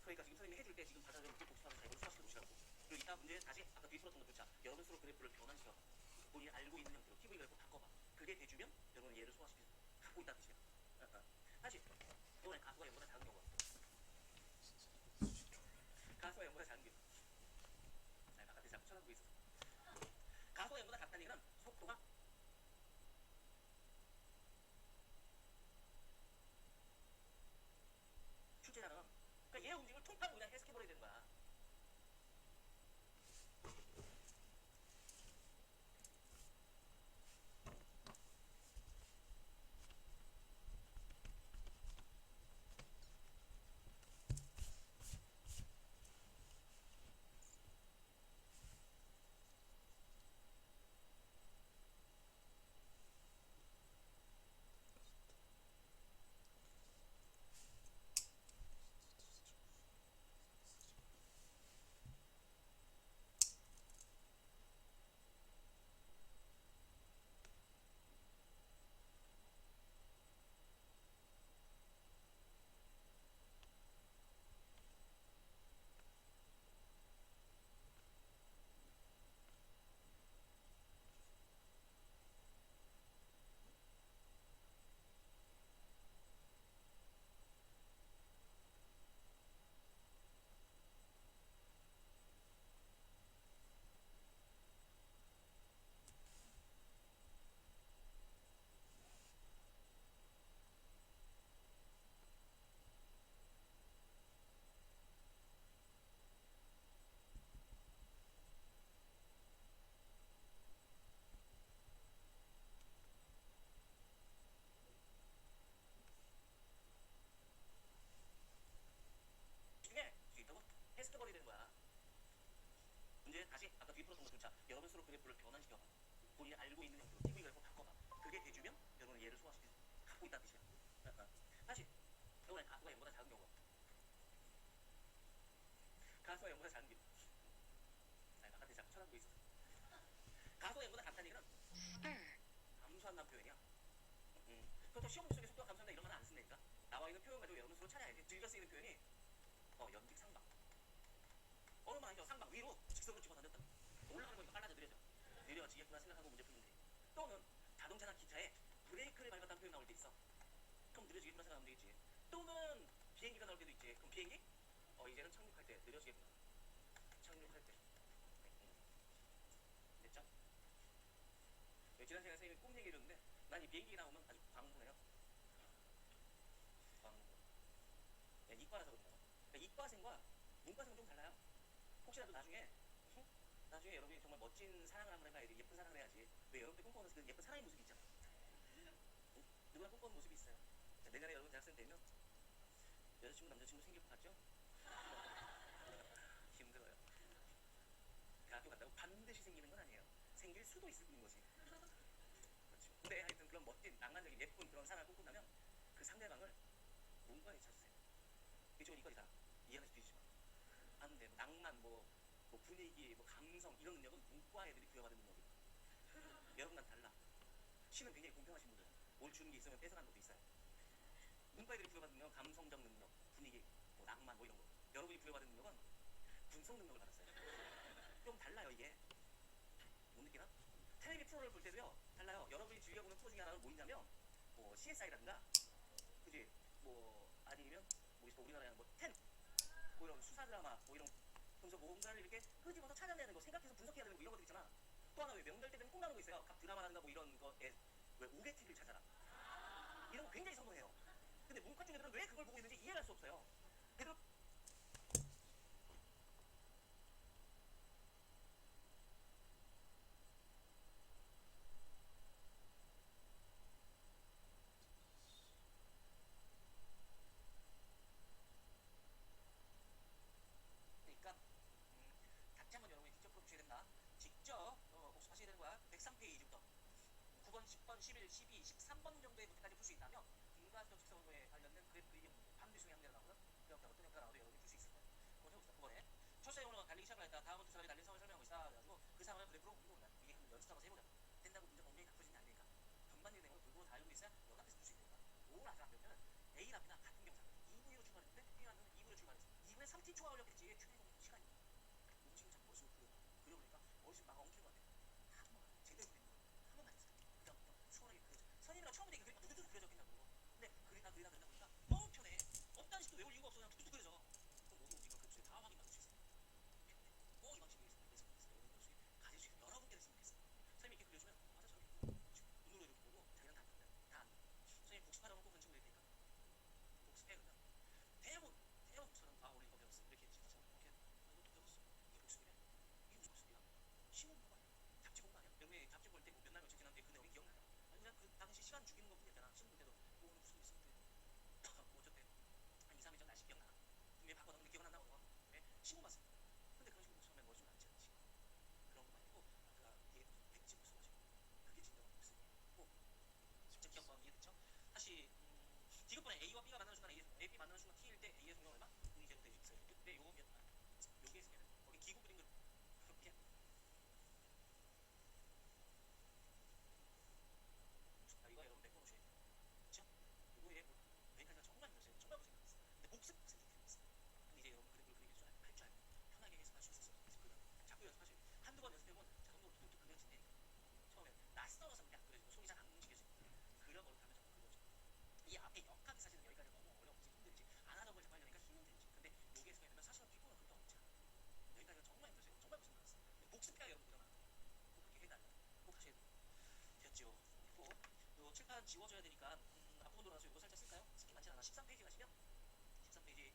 그러니까 지금 선생님이 해줄 때 지금 받아들여 놓고 복습하면서 자 이걸 수학시켜 놓으시라고. 그리고 이따 문제 다시 아까 뒤에 풀었던 것조차 여러분 스스로 그래프를 변환시켜봐. 본인이 알고 있는 형태로 TV 그래프 바꿔봐. 그게 돼주면 여러분은 얘를 소화시켜 갖고 있다는 뜻이야. 다시 이번에 가수가 0보다 작은 경우. 가수가 0보다 작은 경우. 자, 바깥에 자꾸 쳐다보고 있어. 가수가 0보다 작다는 얘기는 속도가 출제자는 그러니까 얘 움직임을 통째로 그냥 해석해버려야 되는 거야. 중에 있다고 해석해버려야 되는 거야. 문제 다시 아까 뒤에 풀었던 것조차 여러분 스스로 그래프를 변환시켜봐. 본인이 알고 있는 형태로 TV 그래프 바꿔봐. 그게 돼주면 여러분은 얘를 소화시켜 갖고 있다는 뜻이야. 다시 이번에 가수가 0보다 작은 경우. 가수가 0보다 작은 경우. 자, 바깥에 자꾸 쳐다보고 있어. 가수가 0보다 작다는 얘기는 감소한다는 표현이야. 그렇다고 시험 문제 속에 속도가 감소한다 이런 말은 안 쓴다니까. 나와 있는 표현 가지고 여러분 스스로 찾아야 돼. 즐겨 쓰이는 표현이 연직 상방. 어느 말 아니죠? 상방 위로 직선으로 집어던졌다. 올라가는 거니까 빨라져 느려지겠구나 생각하고 문제 풀면 돼. 또는 자동차나 기차에 브레이크를 밟았다는 표현 나올 때 있어. 그럼 느려지겠구나 생각하면 되겠지. 또는 비행기가 나올 때도 있지. 그럼 비행기? 이제는 착륙할 때 느려지겠구나. 착륙할 때. 됐죠? 지난 시간에 선생님이 꿈 얘기를 했는데 난 이 비행기 나오면 아주 광분해요. 광분. 이과라서 그런가 봐. 그러니까 이과생과 문과생은 좀 달라요. 혹시라도 나중에 여러분이 정말 멋진 사랑을 한번 해봐야 돼. 예쁜 사랑을 해야지. 왜 여러분들 꿈꿔는 그 예쁜 사랑의 모습이 있잖아. 응? 누구나 꿈꿔는 모습이 있어요. 내년에 여러분 대학생 되면 여자친구 남자친구 생길 것 같죠? 힘들어요. 그 학교 간다고 반드시 생기는 건 아니에요. 생길 수도 있을 뿐인 거지. 그렇죠. 근데 하여튼 그런 멋진 낭만적인 예쁜 그런 사랑을 꿈꾼다면 그 상대방을 문과에 찾으세요. 이쪽은 이과이다. 이해하는지 뒤지지 마. 안 돼. 낭만 분위기 감성 이런 능력은 문과 애들이 부여받은 능력이에요. 여러분과는 달라. 신은 굉장히 공평하신 분들. 뭘 주는 게 있으면 뺏어가는 것도 있어요. 문과 애들이 부여받은 능력은 감성적 능력, 분위기, 낭만 이런 거. 여러분이 부여받은 능력은 분석 능력을 받았어요. 좀 달라요 이게. 못 느끼나? 텔레비 프로를 볼 때도요 달라요. 여러분이 즐겨보는 프로 중에 하나는 뭐냐면 CSI라든가 그지? 아니면 우리나라에 텐 이런 수사 드라마 이런 그래서 뭔가를 이렇게 끄집어서 찾아내는 거 생각해서 분석해야 되는 거 이런 것들 있잖아. 또 하나 왜 명절 때 되면 꼭 나오는 거 있어요. 각 드라마라든가 이런 거에 왜 오게티를 찾아라 이런 거 굉장히 선호해요. 근데 문과 쪽 애들은 왜 그걸 보고 있는지 이해할 수 없어요. 그래도 11, 12, 13번 정도의 문제까지 풀 수 있다면 분가점 측정도에 관련된 그래프 그리기 문제 반드시 중에 한 개가 나오고요. 그 형태가 어떤 형태가 나오도 여러분이 풀 수 있을 거예요. 한번 해봅시다. 9번에 철새 오너가 달리기 시작을 했다. 다음은 두 사람이 달리는 상황을 설명하고 있다. 그래가지고 그 상황을 그래프로 옮겨온다. 이게 한번 연습 삼아서 해보자. 된다고 문제가 온전히 다 풀어지는 게 아니니까 전반적인 내용을 골고루 다 알고 있어야 여 앞에서 풀 수 있으니까 5를 아직 안 배우면 A 앞이나 같은 경사 2분위로 출발했는데 B 앞은 2분에 출발했어. 2분에 3t 초가 걸렸겠지. 최대공 시간이 지금 자꾸 머릿속으로 그려보니까 머릿속이 막 엉킨 것 같아. 다 도망가. 제대로 그리는 거 한 번만 했어. 그다음부터 수월하게 그려져. 선생님이랑 처음부터 이게 그림이 두둑두둑 그려져 있다고. 근데 그리다 보니까 너무 편해. 없다는 식도 외울 이유가 없어. 그냥 툭툭 그려져. 그럼 모든 움직임을 그 주에 다 확인받을 수 있어. 이 방식이 있으면 그래서 여러분 머릿속에 가질 수 있는 여러분께 됐으면 좋겠어. 선생님이 이렇게 그려주면 맞아 저렇게 눈으로 이렇게 보고 자기는 다 안다. 다 안다. 선생님 복습하라고 꼭 그런 친구 되니까 복습해 그냥. 대부분 복습하면 다 우리 이거 배웠어. 이렇게 했지. 맞아. 이렇게 이것도 배웠어. 이게 복습이래. 이게 무슨 복습이야? 시험 공부 아니야? 잡지 공부 아니야? 여러분이 잡지 볼 때 뭐 몇 날 며칠 지났는데 그 내용이 기억나냐? 아니 그냥 그 당시 시간 죽이는 것 뿐이었잖아. 시험 볼 때도 뭐 오늘 무슨 일 있었는데 뭐 어쨌대 한 2, 3일 전 날씨 기억나? 분명히 바꿔 넣는데 기억 안 나고 왜? 시험 봤어. 근데 그런 식으로 처음에 머릿속에 남지 않지. 그런 거 말고 아까 얘기했던 백지 복습하죠. 그게 진정한 복습이에요. 꼭 진짜 기억하고 이해됐죠? 다시 디귿번에 A와 B가 만나는 순간 A, B 만나는 순간 T일 때 A의 동력 얼마? 분이 제로 되지 있어요. 근데 요거 몇 요게 있으면 거기 기구 그린 거 이렇게 이거 여러분 메꿔 놓으셔야 돼요. 그쵸? 요거에 뭐 여기까지가 정말 힘들었어요. 정말 고생했어요. 근데 복습 힘들었어요. 근데 이제 여러분 그래프를 그리길 할 줄 알고 편하게 해석할 수 있었어요. 그래서 그다음 자꾸 연습하셔야 돼요. 한두 번 연습해보면 자동으로 툭툭 그려진다니까. 처음에 낯설어서 그냥 그려지고 손이 잘 안 움직여지고 그려 버릇하면 자꾸 그려져. 이 앞에 역학이 사실은 여기까지 너무 어려운지 힘들지 안 하던 걸 자꾸 하려니까 힘은 들지. 근데 여기 해석이 되면 사실은 피부가 그렇게 어렵지 않아. 여기까지가 정말 힘들었어요. 정말 고생 많았어요. 근데 복습해야 여러분 그러나 꼭 그렇게 해달라. 꼭 하셔야 돼요. 됐죠? 그리고 요 칠판 지워줘야 되니까 앞부분 돌아가서 요거 살짝 쓸까요? 쓸게 많진 않아. 13페이지 가시면 13페이지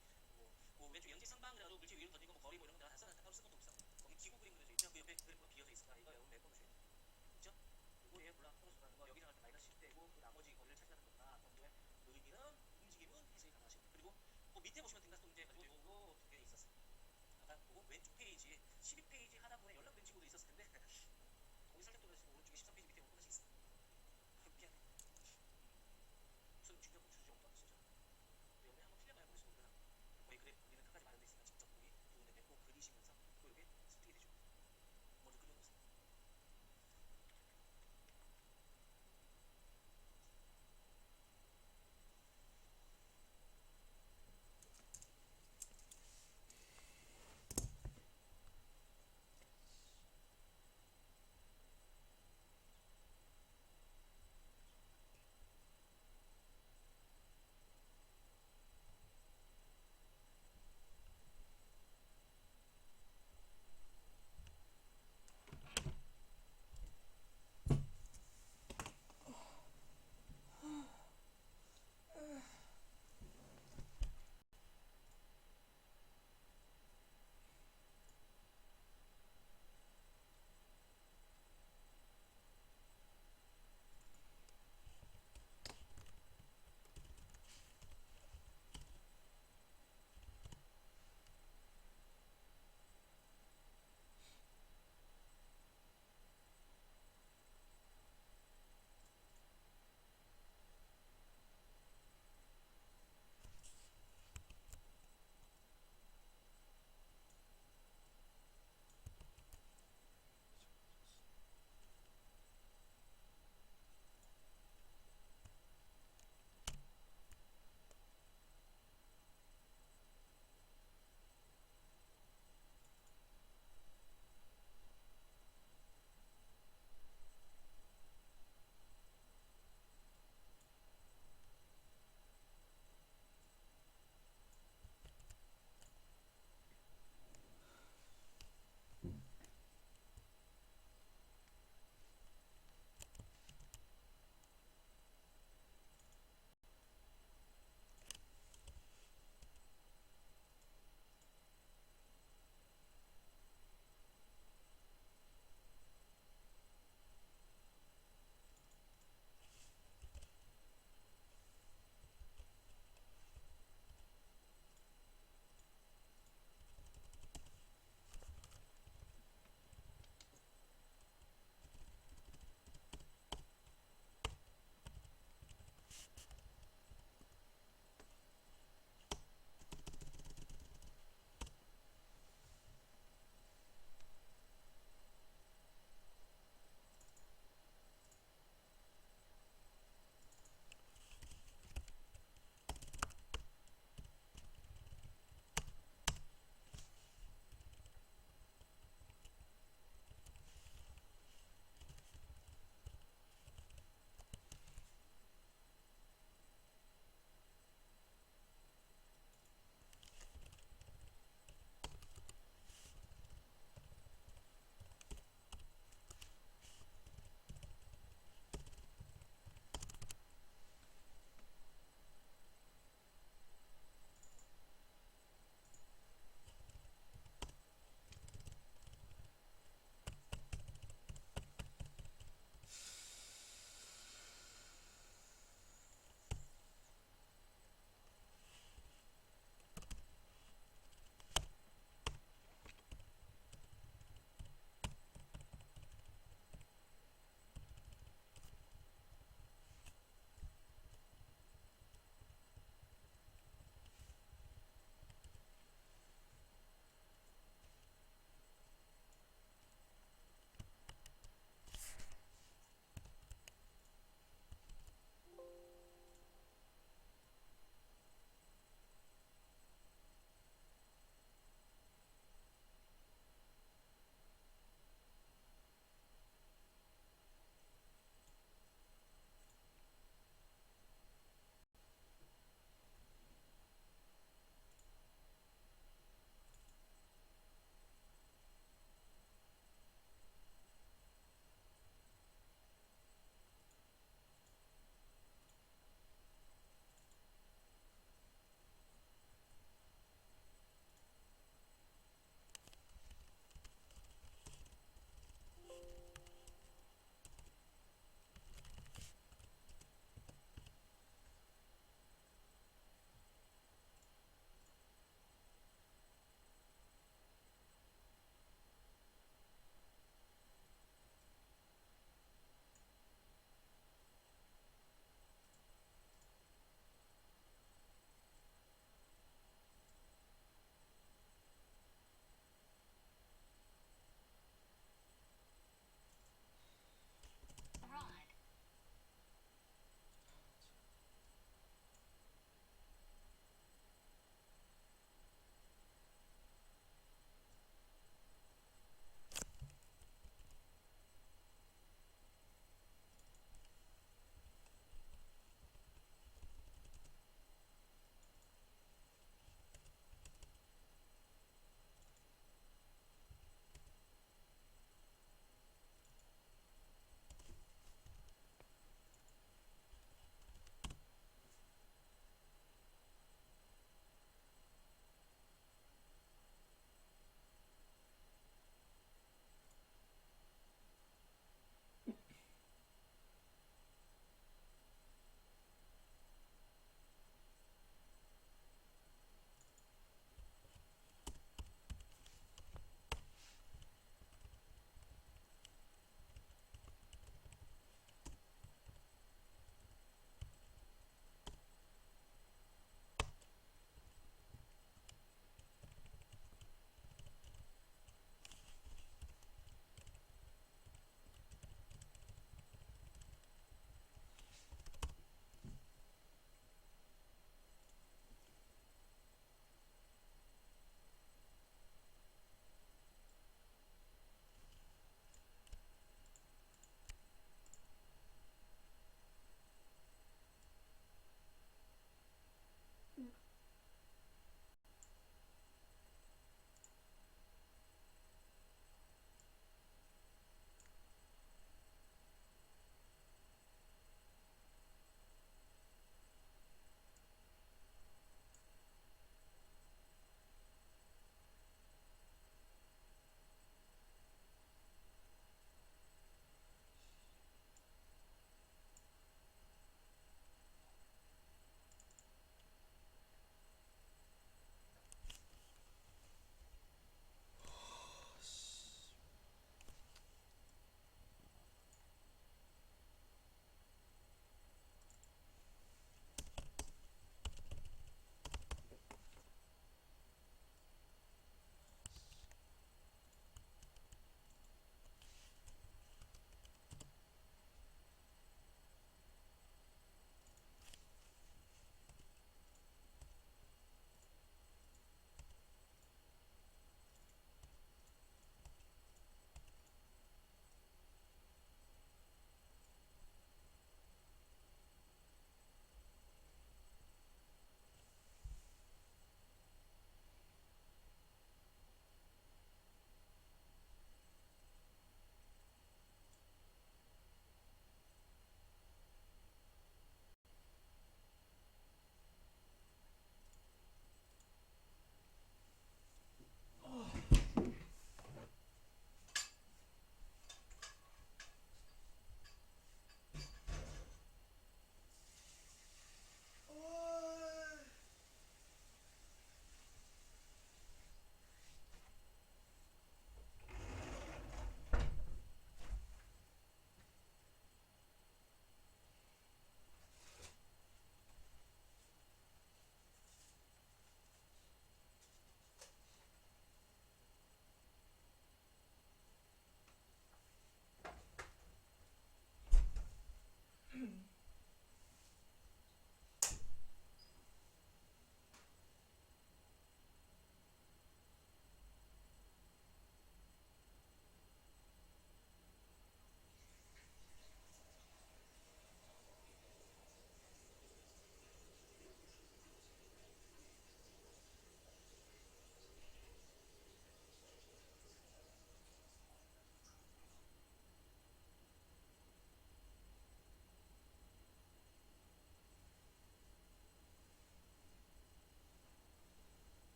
뭐 왼쪽 연지상방 그래가지고 물질 위로 던진 거뭐 거리 뭐 이런 거 내가 다 써놨는데 따로 쓸 것도 없어. 거기 기구 그림 그려져 있죠? 그 옆에 그래프가 비어져 있으니까 이거 여러분 메꿔놓으셔야 돼요. 그죠? 요거 얘 몰라 플러스라는 거 여기 생각할 때 마이너스 10대고 그 나머지 거리를 찾으라는 거구나. 정도의 의미는 움직임은 해석이 가능하시고 그리고 그 밑에 보시면 등가스 문제 가지고 요거 두 개 있었어요. 아까 그거 왼쪽 페이지 12페이지 하단부에 연락된 친구도 있었을 텐데